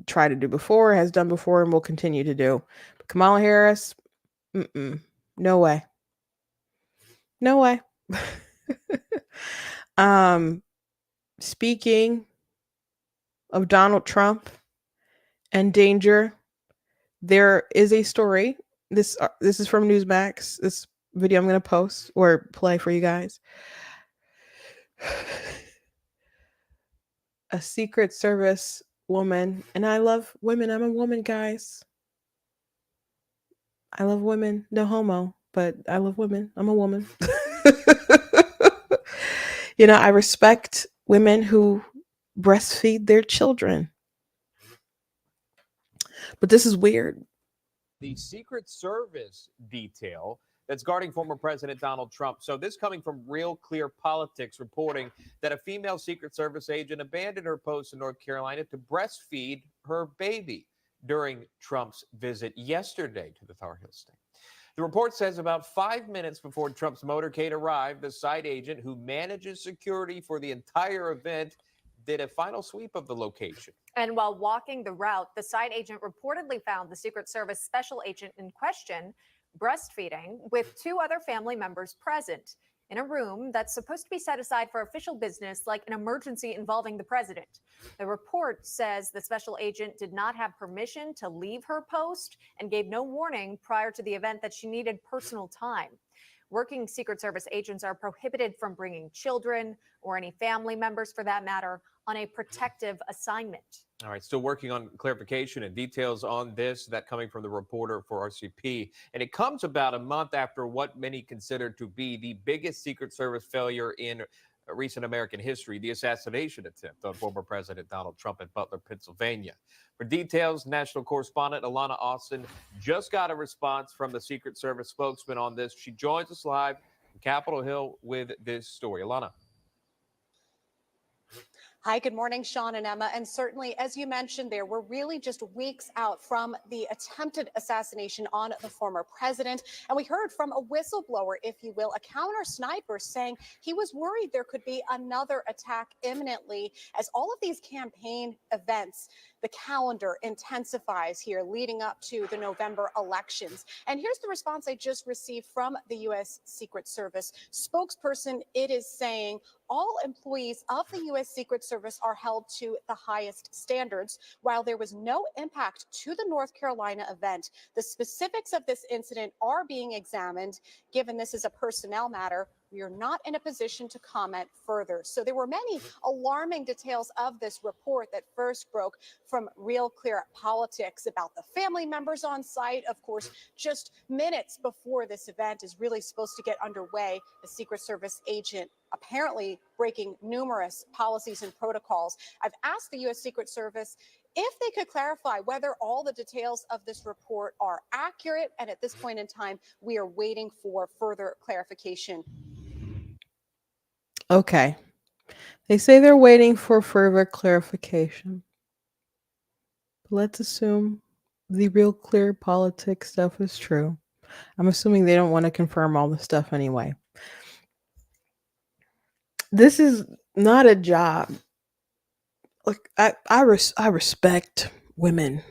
tried to do before, has done before, and will continue to do. But Kamala Harris, no way. No way. Speaking of Donald Trump and danger, there is a story. This is from Newsmax. This video I'm going to post or play for you guys. A Secret Service woman, and I love women. I'm a woman, guys. I love women. No homo, but I love women. I'm a woman. I respect women who breastfeed their children. But this is weird. The Secret Service detail that's guarding former President Donald Trump. So this coming from Real Clear Politics, reporting that a female Secret Service agent abandoned her post in North Carolina to breastfeed her baby during Trump's visit yesterday to the Tar Heel state. The report says about 5 minutes before Trump's motorcade arrived, the site agent who manages security for the entire event did a final sweep of the location. And while walking the route, the site agent reportedly found the Secret Service special agent in question breastfeeding with 2 other family members present in a room that's supposed to be set aside for official business like an emergency involving the president. The report says the special agent did not have permission to leave her post and gave no warning prior to the event that she needed personal time. Working Secret Service agents are prohibited from bringing children or any family members, for that matter, on a protective assignment. All right, still working on clarification and details on this, that coming from the reporter for RCP. And it comes about a month after what many consider to be the biggest Secret Service failure in recent American history, the assassination attempt on former President Donald Trump in Butler, Pennsylvania. For details, national correspondent Alana Austin just got a response from the Secret Service spokesman on this. She joins us live from Capitol Hill with this story. Alana. Hi, good morning, Sean and Emma. And certainly, as you mentioned there, we're really just weeks out from the attempted assassination on the former president. And we heard from a whistleblower, if you will, a counter sniper saying he was worried there could be another attack imminently as all of these campaign events, the calendar intensifies here leading up to the November elections. And here's the response I just received from the U.S. Secret Service spokesperson. It is saying all employees of the U.S. Secret Service are held to the highest standards. While there was no impact to the North Carolina event, the specifics of this incident are being examined. Given this is a personnel matter, we are not in a position to comment further. So there were many alarming details of this report that first broke from Real Clear Politics about the family members on site. Of course, just minutes before this event is really supposed to get underway, the Secret Service agent apparently breaking numerous policies and protocols. I've asked the U.S. Secret Service if they could clarify whether all the details of this report are accurate. And at this point in time, we are waiting for further clarification. Okay. They say they're waiting for further clarification. Let's assume the real clear politics stuff is true. I'm assuming they don't want to confirm all the stuff anyway. This is not a job. Look, I respect women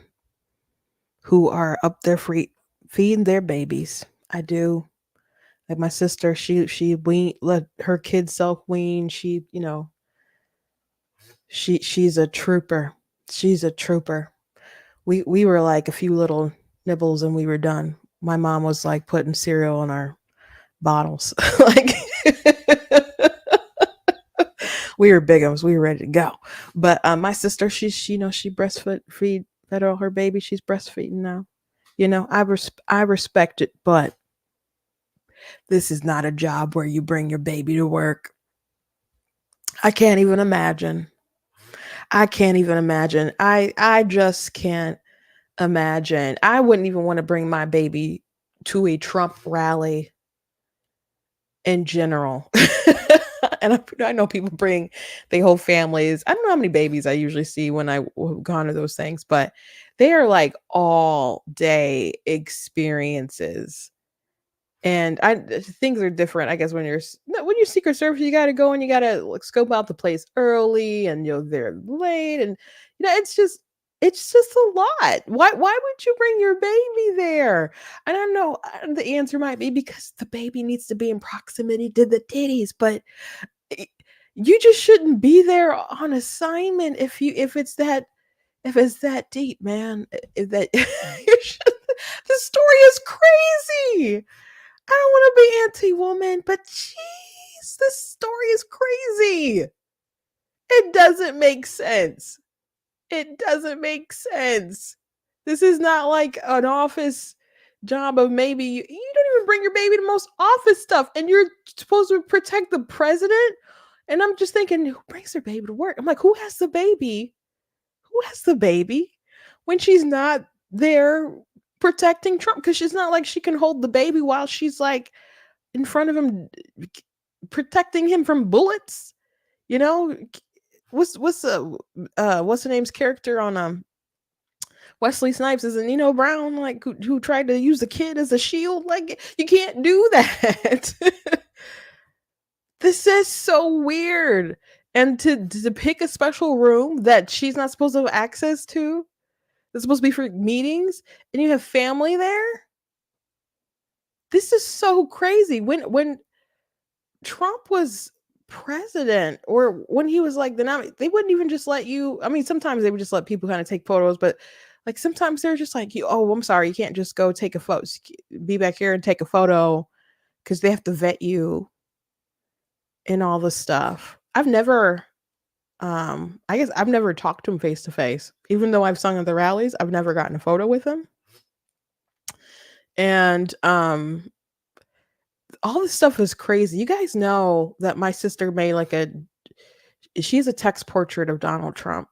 who are up there feeding their babies. I do. Like my sister, she let her kids self wean. She's a trooper. She's a trooper. We were like a few little nibbles and we were done. My mom was like putting cereal in our bottles. Like we were bigums. We were ready to go. But my sister, she fed all her baby. She's breastfeeding now. I respect it, but this is not a job where you bring your baby to work. I can't even imagine. I can't even imagine. I just can't imagine. I wouldn't even want to bring my baby to a Trump rally in general. And I know people bring their whole families. I don't know how many babies I usually see when I've gone to those things, but they are like all day experiences. And things are different, I guess, when you're Secret Service, you got to go and you got to like scope out the place early, and they're late, and it's just a lot. Why would you bring your baby there? And I know the answer might be because the baby needs to be in proximity to the titties, but you just shouldn't be there on assignment if it's that deep, man. If that the story is crazy. I don't want to be anti-woman, but jeez, this story is crazy. It doesn't make sense. It doesn't make sense. This is not like an office job of maybe you don't even bring your baby to most office stuff, and you're supposed to protect the president. And I'm just thinking, who brings their baby to work? I'm like, who has the baby? Who has the baby when she's not there protecting Trump? Because she's not like she can hold the baby while she's like in front of him, protecting him from bullets. What's the name's character on Wesley Snipes? Is it Nino Brown, like who tried to use the kid as a shield? Like, you can't do that. This is so weird. And to pick a special room that she's not supposed to have access to, that's supposed to be for meetings, and you have family there. This is so crazy. When Trump was president, or when he was like the nominee, they wouldn't even just let you. I mean, sometimes they would just let people kind of take photos, but like sometimes they're just like, oh, I'm sorry, you can't just go take a photo. Be back here and take a photo, because they have to vet you and all this stuff. I've never I guess I've never talked to him face to face. Even though I've sung at the rallies, I've never gotten a photo with him. And all this stuff is crazy. You guys know that my sister made she's a text portrait of Donald Trump.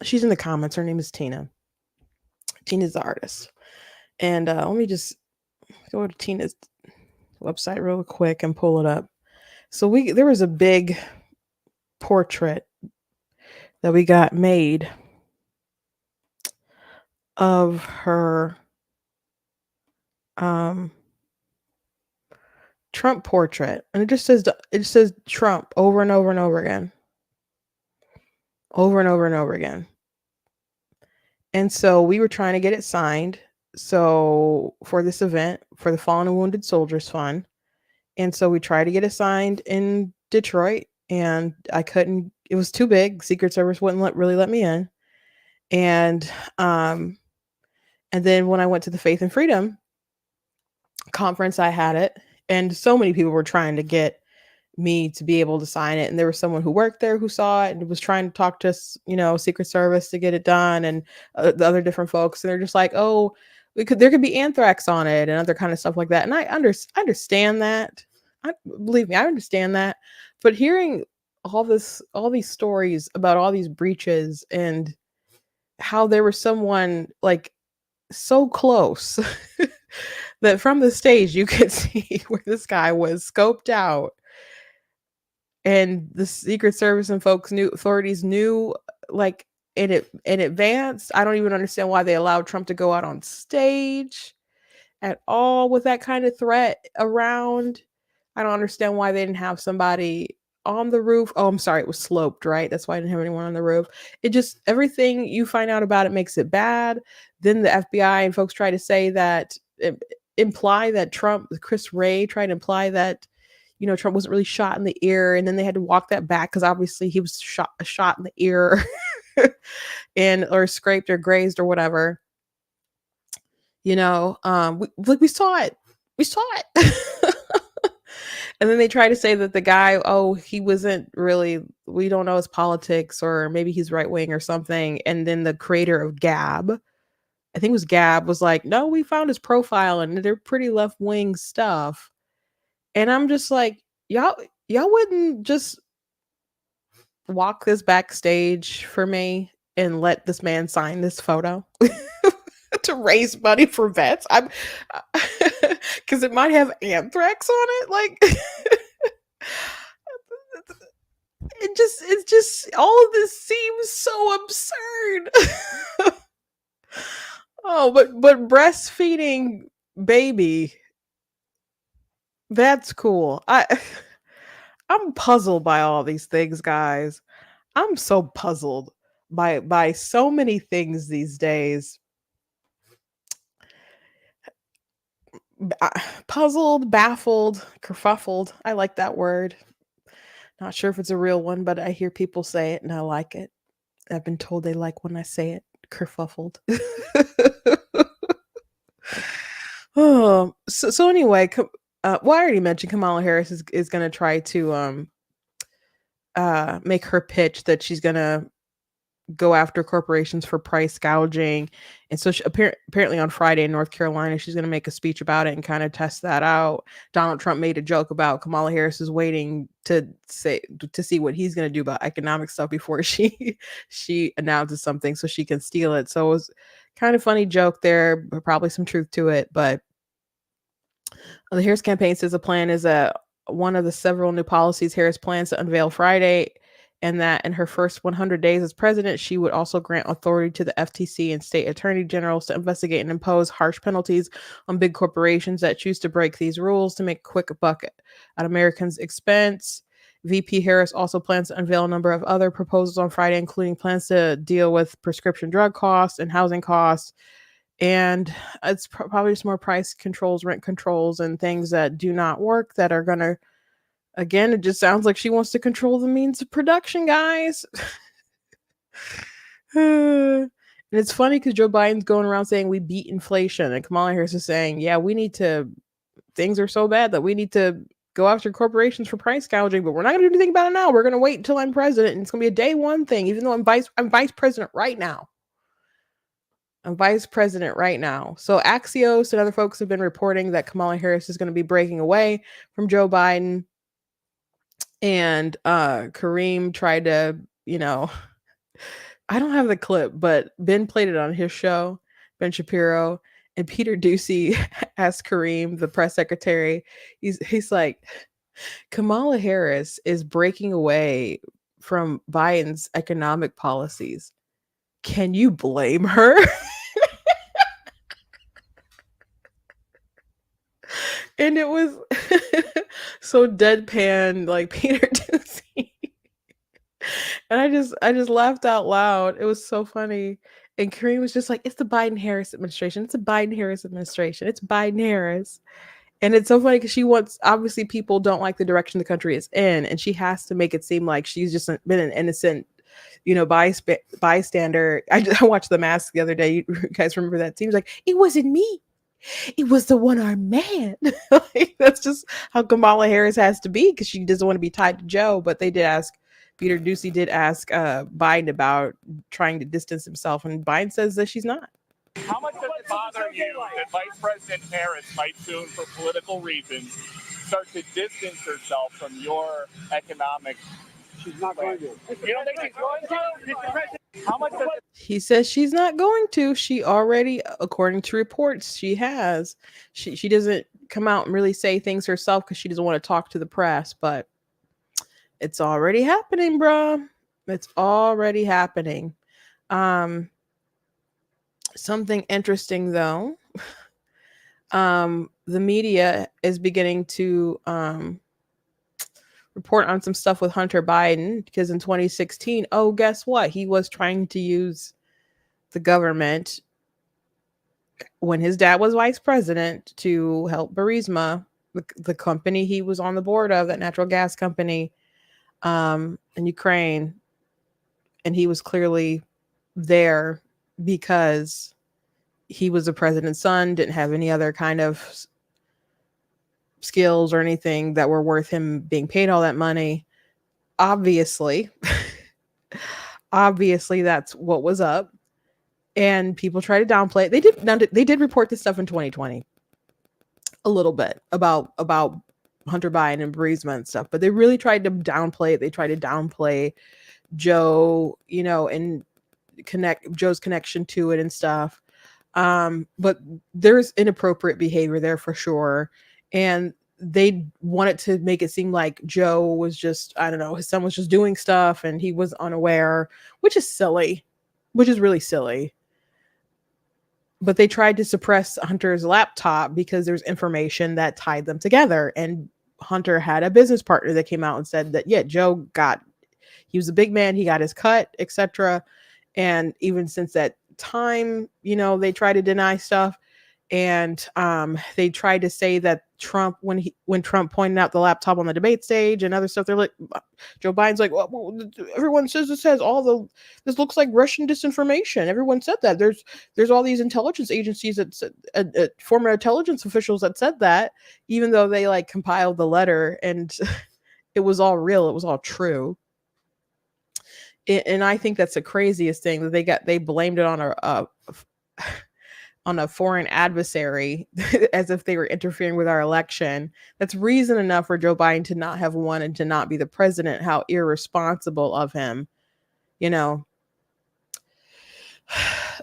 She's in the comments. Her name is Tina. Tina's the artist. And let me just go to Tina's website real quick and pull it up. So there was a big portrait that we got made of her Trump portrait, and it says Trump over and over and over again. Over and over and over again. And so we were trying to get it signed. So for this event, for the Fallen and Wounded Soldiers Fund. And so we tried to get it signed in Detroit, and I couldn't. It was too big. Secret Service wouldn't really let me in. And then when I went to the Faith and Freedom conference, I had it, and so many people were trying to get me to be able to sign it. And there was someone who worked there who saw it and was trying to talk to us, Secret Service to get it done, and the other different folks. And they're just like, oh, there could be anthrax on it and other kind of stuff like that. And I understand that. Believe me, I understand that. But hearing all these stories about all these breaches and how there was someone like so close that from the stage you could see where this guy was scoped out. and the Secret Service and authorities knew, like, in advance. I don't even understand why they allowed Trump to go out on stage at all with that kind of threat around. I don't understand why they didn't have somebody on the roof. Oh, I'm sorry, it was sloped, right? That's why I didn't have anyone on the roof. It just, everything you find out about it makes it bad. Then the FBI and folks try to say that, imply that Chris Wray tried to imply that, Trump wasn't really shot in the ear, and then they had to walk that back because obviously he was shot in the ear, and or scraped or grazed or whatever. We saw it. We saw it. And then they try to say that the guy, he wasn't really, we don't know his politics, or maybe he's right wing or something. And then the creator of Gab, I think it was Gab, was like, no, we found his profile and they're pretty left wing stuff. And I'm just like, y'all wouldn't just walk this backstage for me and let this man sign this photo to raise money for vets? I'm because it might have anthrax on it. Like, it's just all of this seems so absurd. Oh, but breastfeeding baby, that's cool. I'm puzzled by all these things, guys. I'm so puzzled by so many things these days. Puzzled, baffled, kerfuffled. I like that word. Not sure if it's a real one, but I hear people say it and I like it. I've been told they like when I say it. Kerfuffled. So anyway, I already mentioned Kamala Harris is going to try to make her pitch that she's going to go after corporations for price gouging. And so apparently on Friday in North Carolina, she's going to make a speech about it and kind of test that out. Donald Trump made a joke about Kamala Harris is waiting to see what he's going to do about economic stuff before she announces something so she can steal it. So it was kind of funny joke there, but probably some truth to it. But the Harris campaign says the plan is one of the several new policies Harris plans to unveil Friday, and that in her first 100 days as president, she would also grant authority to the FTC and state attorney generals to investigate and impose harsh penalties on big corporations that choose to break these rules to make a quick buck at Americans' expense. VP Harris also plans to unveil a number of other proposals on Friday, including plans to deal with prescription drug costs and housing costs. And it's probably just more price controls, rent controls, and things that do not work that are going to, again, it just sounds like she wants to control the means of production, guys. And it's funny because Joe Biden's going around saying we beat inflation, and Kamala Harris is saying, yeah, things are so bad that we need to go after corporations for price gouging, but we're not going to do anything about it now. We're going to wait until I'm president, and it's going to be a day one thing, even though I'm vice president right now. I'm vice president right now. So Axios and other folks have been reporting that Kamala Harris is going to be breaking away from Joe Biden. And Kareem tried to, I don't have the clip, but Ben played it on his show, Ben Shapiro, and Peter Doocy asked Kareem, the press secretary, he's like, Kamala Harris is breaking away from Biden's economic policies. Can you blame her? And it was so deadpan, like Peter Doocy. And I just laughed out loud. It was so funny. And Kareem was just like, it's the Biden-Harris administration. It's a Biden-Harris administration. It's Biden-Harris. And it's so funny because obviously people don't like the direction the country is in. And she has to make it seem like she's just been an innocent, bystander. I watched The Mask the other day. You guys remember that? Seems like, it wasn't me. It was the one-armed man. Like, that's just how Kamala Harris has to be because she doesn't want to be tied to Joe. But Peter Doocy did ask Biden about trying to distance himself, and Biden says that she's not. How much does it bother you that Vice President Harris might soon, for political reasons, start to distance herself from your economic? She's not going to. You don't think she's going to? Mr. President, how much does it? He says she's not going to. She already, according to reports, she has. She doesn't come out and really say things herself because she doesn't want to talk to the press. But It's already happening, bruh. It's already happening. Something interesting though. The media is beginning to report on some stuff with Hunter Biden because in 2016, oh, guess what? He was trying to use the government when his dad was vice president to help Burisma, the company he was on the board of, that natural gas company in Ukraine. And he was clearly there because he was the president's son, didn't have any other kind of skills or anything that were worth him being paid all that money. Obviously, obviously that's what was up. And people try to downplay it. They did report this stuff in 2020 a little bit about Hunter Biden and Burisma and stuff, but they really tried to downplay it. They tried to downplay Joe, you know, and connect Joe's connection to it and stuff. But there's inappropriate behavior there for sure. And they wanted to make it seem like Joe was just, I don't know, his son was just doing stuff and he was unaware, which is silly, which is really silly. But they tried to suppress Hunter's laptop because there's information that tied them together. And Hunter had a business partner that came out and said that, yeah, he was a big man, he got his cut, etc. And even since that time, you know, they try to deny stuff. And they tried to say that Trump, when Trump pointed out the laptop on the debate stage and other stuff, they're like, Joe Biden's like, well, everyone says this looks like Russian disinformation. Everyone said that. There's all these intelligence agencies that said, former intelligence officials that said that, even though they like compiled the letter and it was all real, it was all true. And I think that's the craziest thing that they blamed it on a foreign adversary as if they were interfering with our election. That's reason enough for Joe Biden to not have won and to not be the president. How irresponsible of him, you know.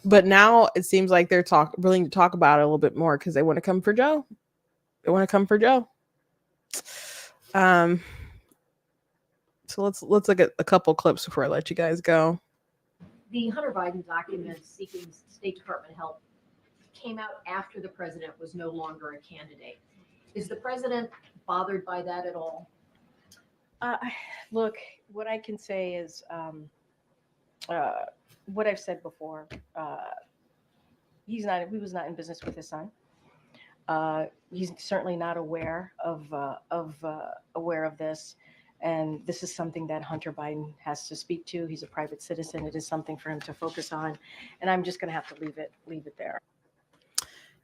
But now it seems like they're willing to talk about it a little bit more because they want to come for Joe. They want to come for Joe. So let's look at a couple clips before I let you guys go. The Hunter Biden document seeking State Department help came out after the president was no longer a candidate. Is the president bothered by that at all? Look, what I can say is what I've said before. He was not in business with his son. He's certainly not aware of this. And this is something that Hunter Biden has to speak to. He's a private citizen. It is something for him to focus on. And I'm just going to have to leave it there.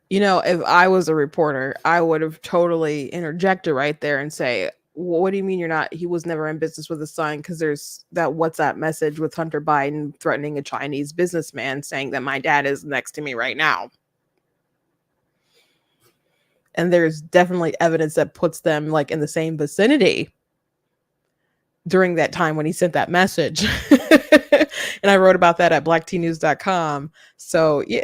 You know, if I was a reporter, I would have totally interjected right there and say, what do you mean he was never in business with his son? Because there's that WhatsApp message with Hunter Biden threatening a Chinese businessman saying that my dad is next to me right now. And there's definitely evidence that puts them like in the same vicinity during that time when he sent that message. And I wrote about that at blacktnews.com. So yeah.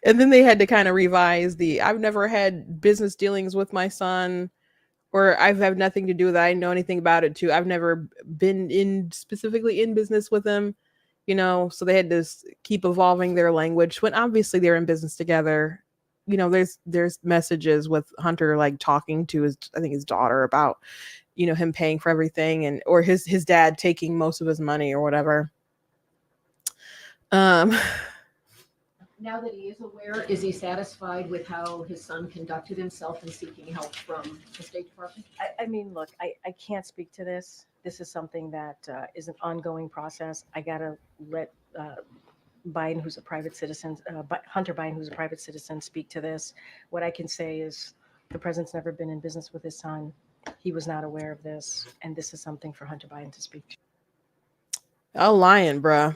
And then they had to kind of revise I've never had business dealings with my son, or I've had nothing to do with it. I didn't know anything about it too. I've never been specifically in business with him, you know, so they had to keep evolving their language when obviously they're in business together. You know, there's messages with Hunter like talking to his daughter about, you know, him paying for everything or his dad taking most of his money or whatever. Now that he is aware, is he satisfied with how his son conducted himself in seeking help from the State Department? I mean, look, I can't speak to this. This is something that is an ongoing process. I got to let Biden, who's a private citizen, Hunter Biden, who's a private citizen, speak to this. What I can say is the president's never been in business with his son. He was not aware of this. And this is something for Hunter Biden to speak to. Y'all lying, bruh.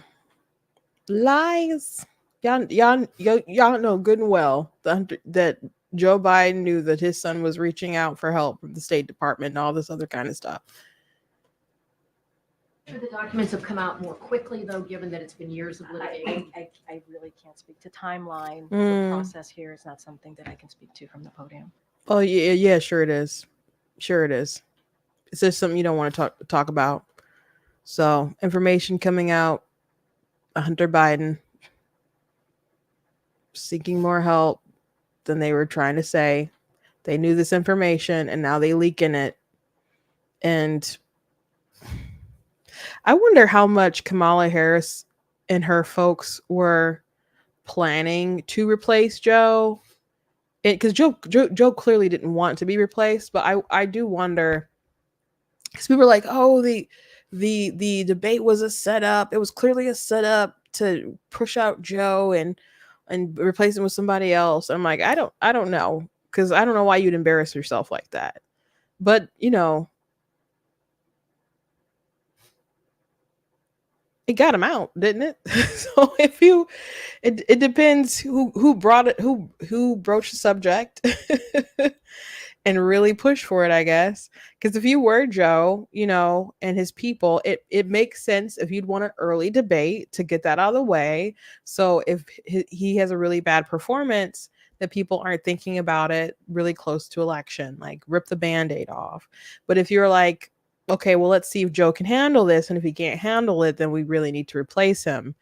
Lies. Y'all know good and well that Joe Biden knew that his son was reaching out for help from the State Department and all this other kind of stuff. Should the documents have come out more quickly, though, given that it's been years of litigation? I really can't speak to timeline. The process here is not something that I can speak to from the podium. Oh yeah, yeah, sure it is. Sure it is. It's just something you don't want to talk about. So, information coming out, Hunter Biden seeking more help than they were trying to say. They knew this information and now they leaking it. And I wonder how much Kamala Harris and her folks were planning to replace Joe. Because Joe clearly didn't want to be replaced, but I do wonder, because we were like, oh, the debate was a setup. It was clearly a setup to push out Joe and replace him with somebody else. I'm like, I don't know, because I don't know why you'd embarrass yourself like that. But it got him out, didn't it? So if you, it depends who brought it, who broached the subject and really pushed for it, I guess. Because if you were Joe, and his people, it makes sense if you'd want an early debate to get that out of the way. So if he has a really bad performance, that people aren't thinking about it really close to election, like rip the Band-Aid off. But if you're like, okay, well, let's see if Joe can handle this. And if he can't handle it, then we really need to replace him.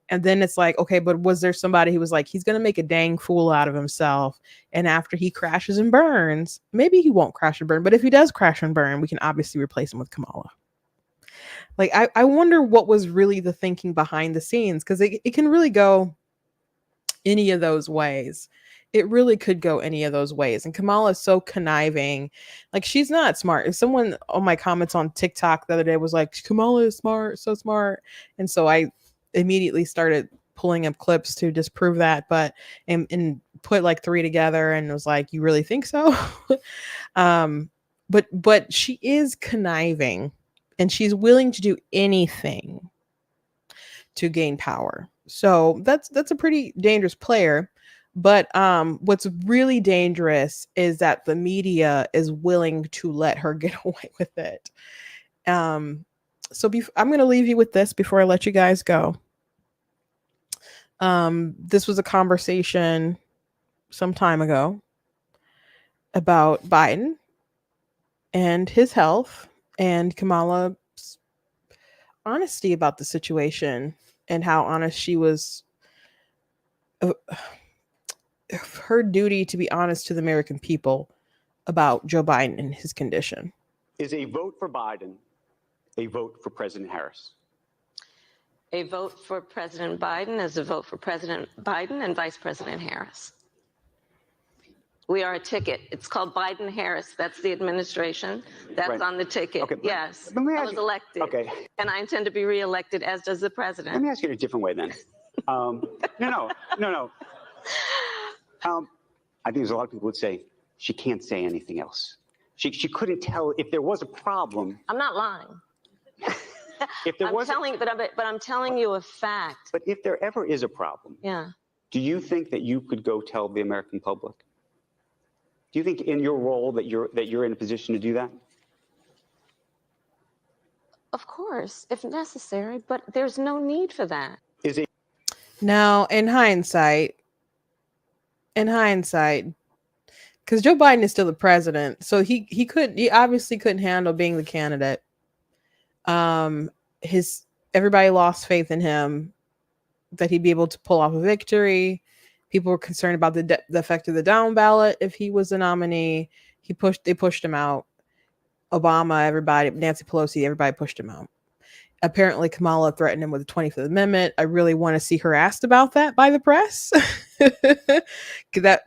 And then it's like, okay, but was there somebody who was like, he's going to make a dang fool out of himself? And after he crashes and burns, maybe he won't crash and burn. But if he does crash and burn, we can obviously replace him with Kamala. Like, I wonder what was really the thinking behind the scenes, because it can really go any of those ways. It really could go any of those ways. And Kamala is so conniving. Like, she's not smart. If someone on my comments on TikTok the other day was like, Kamala is smart, so smart. And so I immediately started pulling up clips to disprove that, but and put like 3 together and was like, you really think so? But she is conniving, and she's willing to do anything to gain power. So that's a pretty dangerous player. But what's really dangerous is that the media is willing to let her get away with it. So I'm going to leave you with this before I let you guys go. This was a conversation some time ago about Biden and his health and Kamala's honesty about the situation and how honest she was. Her duty to be honest to the American people about Joe Biden and his condition. Is a vote for Biden a vote for President Harris? A vote for President Biden is a vote for President Biden and Vice President Harris. We are a ticket. It's called Biden-Harris. That's the administration. That's right on the ticket. Okay. Yes. I was elected. Okay. And I intend to be reelected, as does the president. Let me ask you in a different way then. No. I think there's a lot of people would say she can't say anything else. She couldn't tell if there was a problem. I'm not lying. If there was, I'm telling you a fact. But if there ever is a problem, yeah, do you think that you could go tell the American public? Do you think in your role that you're in a position to do that? Of course, if necessary, but there's no need for that. Is it? Now, in hindsight, because Joe Biden is still the president, so he obviously couldn't handle being the candidate. Everybody lost faith in him that he'd be able to pull off a victory. People were concerned about the effect of the down ballot if he was the nominee. They pushed him out. Obama, everybody, Nancy Pelosi, everybody pushed him out. Apparently, Kamala threatened him with the 25th Amendment. I really want to see her asked about that by the press, because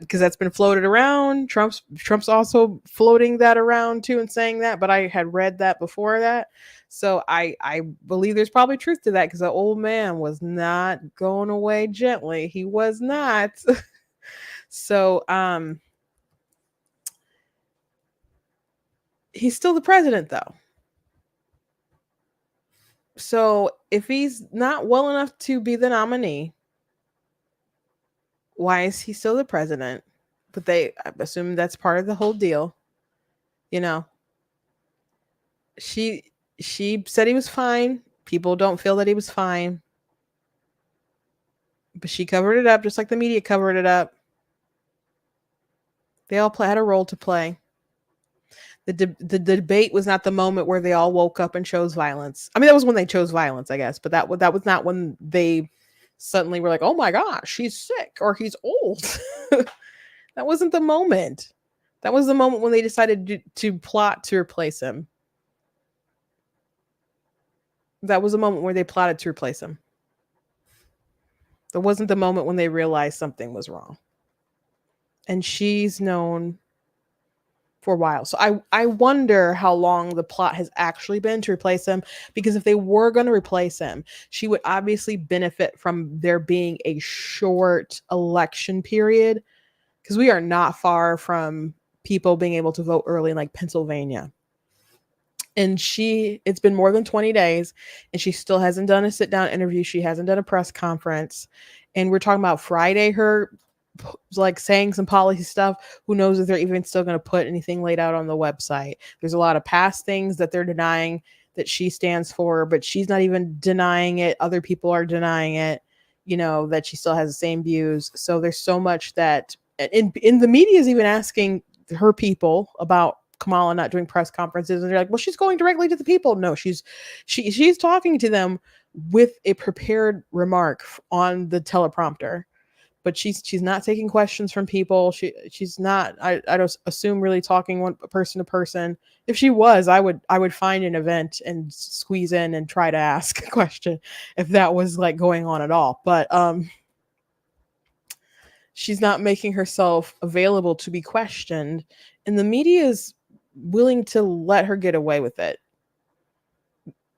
that's been floated around. Trump's also floating that around too and saying that, but I had read that before that. So I believe there's probably truth to that, because the old man was not going away gently. He was not. So he's still the president though. So if he's not well enough to be the nominee, why is he still the president? But I assume that's part of the whole deal. She said he was fine. People don't feel that he was fine. But she covered it up just like the media covered it up. They all had a role to play. The debate was not the moment where they all woke up and chose violence. I mean, that was when they chose violence, I guess, but that was not when they suddenly were like, oh my gosh, he's sick or he's old. That wasn't the moment. That was the moment when they decided to plot to replace him. That was the moment where they plotted to replace him. That wasn't the moment when they realized something was wrong. And she's known for a while. So I wonder how long the plot has actually been to replace him, because if they were going to replace him, she would obviously benefit from there being a short election period, because we are not far from people being able to vote early in like Pennsylvania. And it's been more than 20 days and she still hasn't done a sit down interview. She hasn't done a press conference. And we're talking about Friday, her like saying some policy stuff. Who knows if they're even still going to put anything laid out on the website. There's a lot of past things that they're denying that she stands for, but she's not even denying it. Other people are denying it, that she still has the same views. So there's so much that in the media is even asking her people about Kamala not doing press conferences, and they're like, well, she's going directly to the people. No, she's talking to them with a prepared remark on the teleprompter, but she's not taking questions from people. She's not, I don't assume, really talking one person to person. If she was, I would find an event and squeeze in and try to ask a question if that was like going on at all. But she's not making herself available to be questioned, and the media is willing to let her get away with it.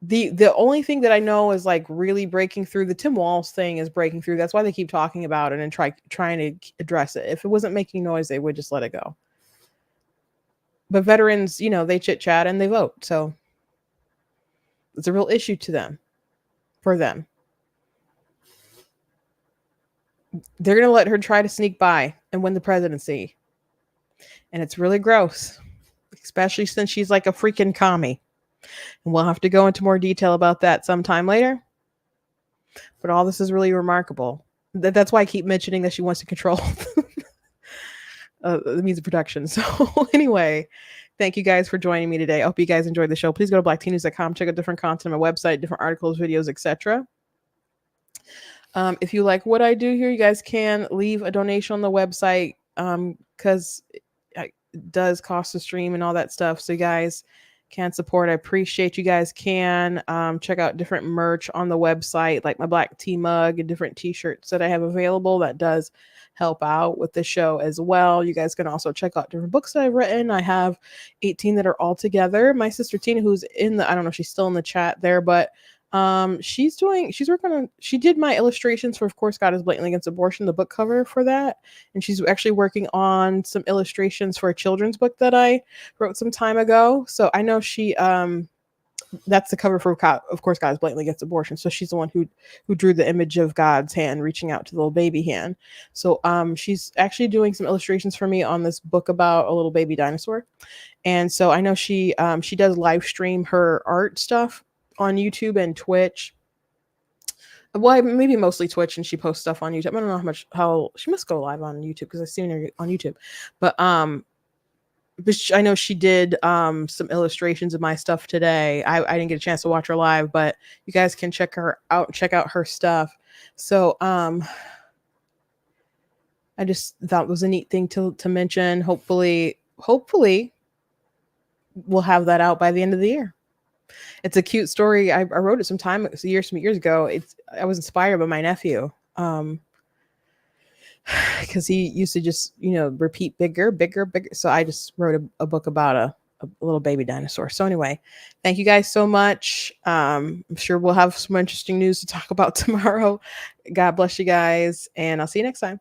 The only thing that I know is like really breaking through, the Tim Walz thing is breaking through. That's why they keep talking about it and trying to address it. If it wasn't making noise, they would just let it go. But veterans, they chit chat and they vote. So it's a real issue for them. They're going to let her try to sneak by and win the presidency. And it's really gross, especially since she's like a freaking commie. And we'll have to go into more detail about that sometime later. But all this is really remarkable. That's why I keep mentioning that she wants to control the means of production. So anyway, thank you guys for joining me today. I hope you guys enjoyed the show. Please go to blacktnews.com, check out different content on my website, different articles, videos, etc. If you like what I do here, you guys can leave a donation on the website, because it does cost to stream and all that stuff. So you guys can support. I appreciate you guys can check out different merch on the website, like my black tea mug and different t-shirts that I have available. That does help out with the show as well. You guys can also check out different books that I've written. I have 18 that are all together. My sister Tina, who's I don't know if she's still in the chat there, but she did my illustrations for Of Course God is Blatantly Against Abortion, the book cover for that. And she's actually working on some illustrations for a children's book that I wrote some time ago. So I know she, that's the cover for Of Course God is Blatantly Against Abortion. So she's the one who drew the image of God's hand reaching out to the little baby hand. So she's actually doing some illustrations for me on this book about a little baby dinosaur. And so I know she does live stream her art stuff on YouTube and Twitch. Well, maybe mostly Twitch, and she posts stuff on YouTube. I don't know how she must go live on YouTube, because I've seen her on YouTube. But I know she did some illustrations of my stuff today. I didn't get a chance to watch her live, but you guys can check her out, check out her stuff. So I just thought it was a neat thing to mention. Hopefully we'll have that out by the end of the year. It's a cute story. I wrote it some years ago. I was inspired by my nephew, because he used to just, repeat bigger. So I just wrote a book about a little baby dinosaur. So anyway, thank you guys so much. I'm sure we'll have some interesting news to talk about tomorrow. God bless you guys, and I'll see you next time.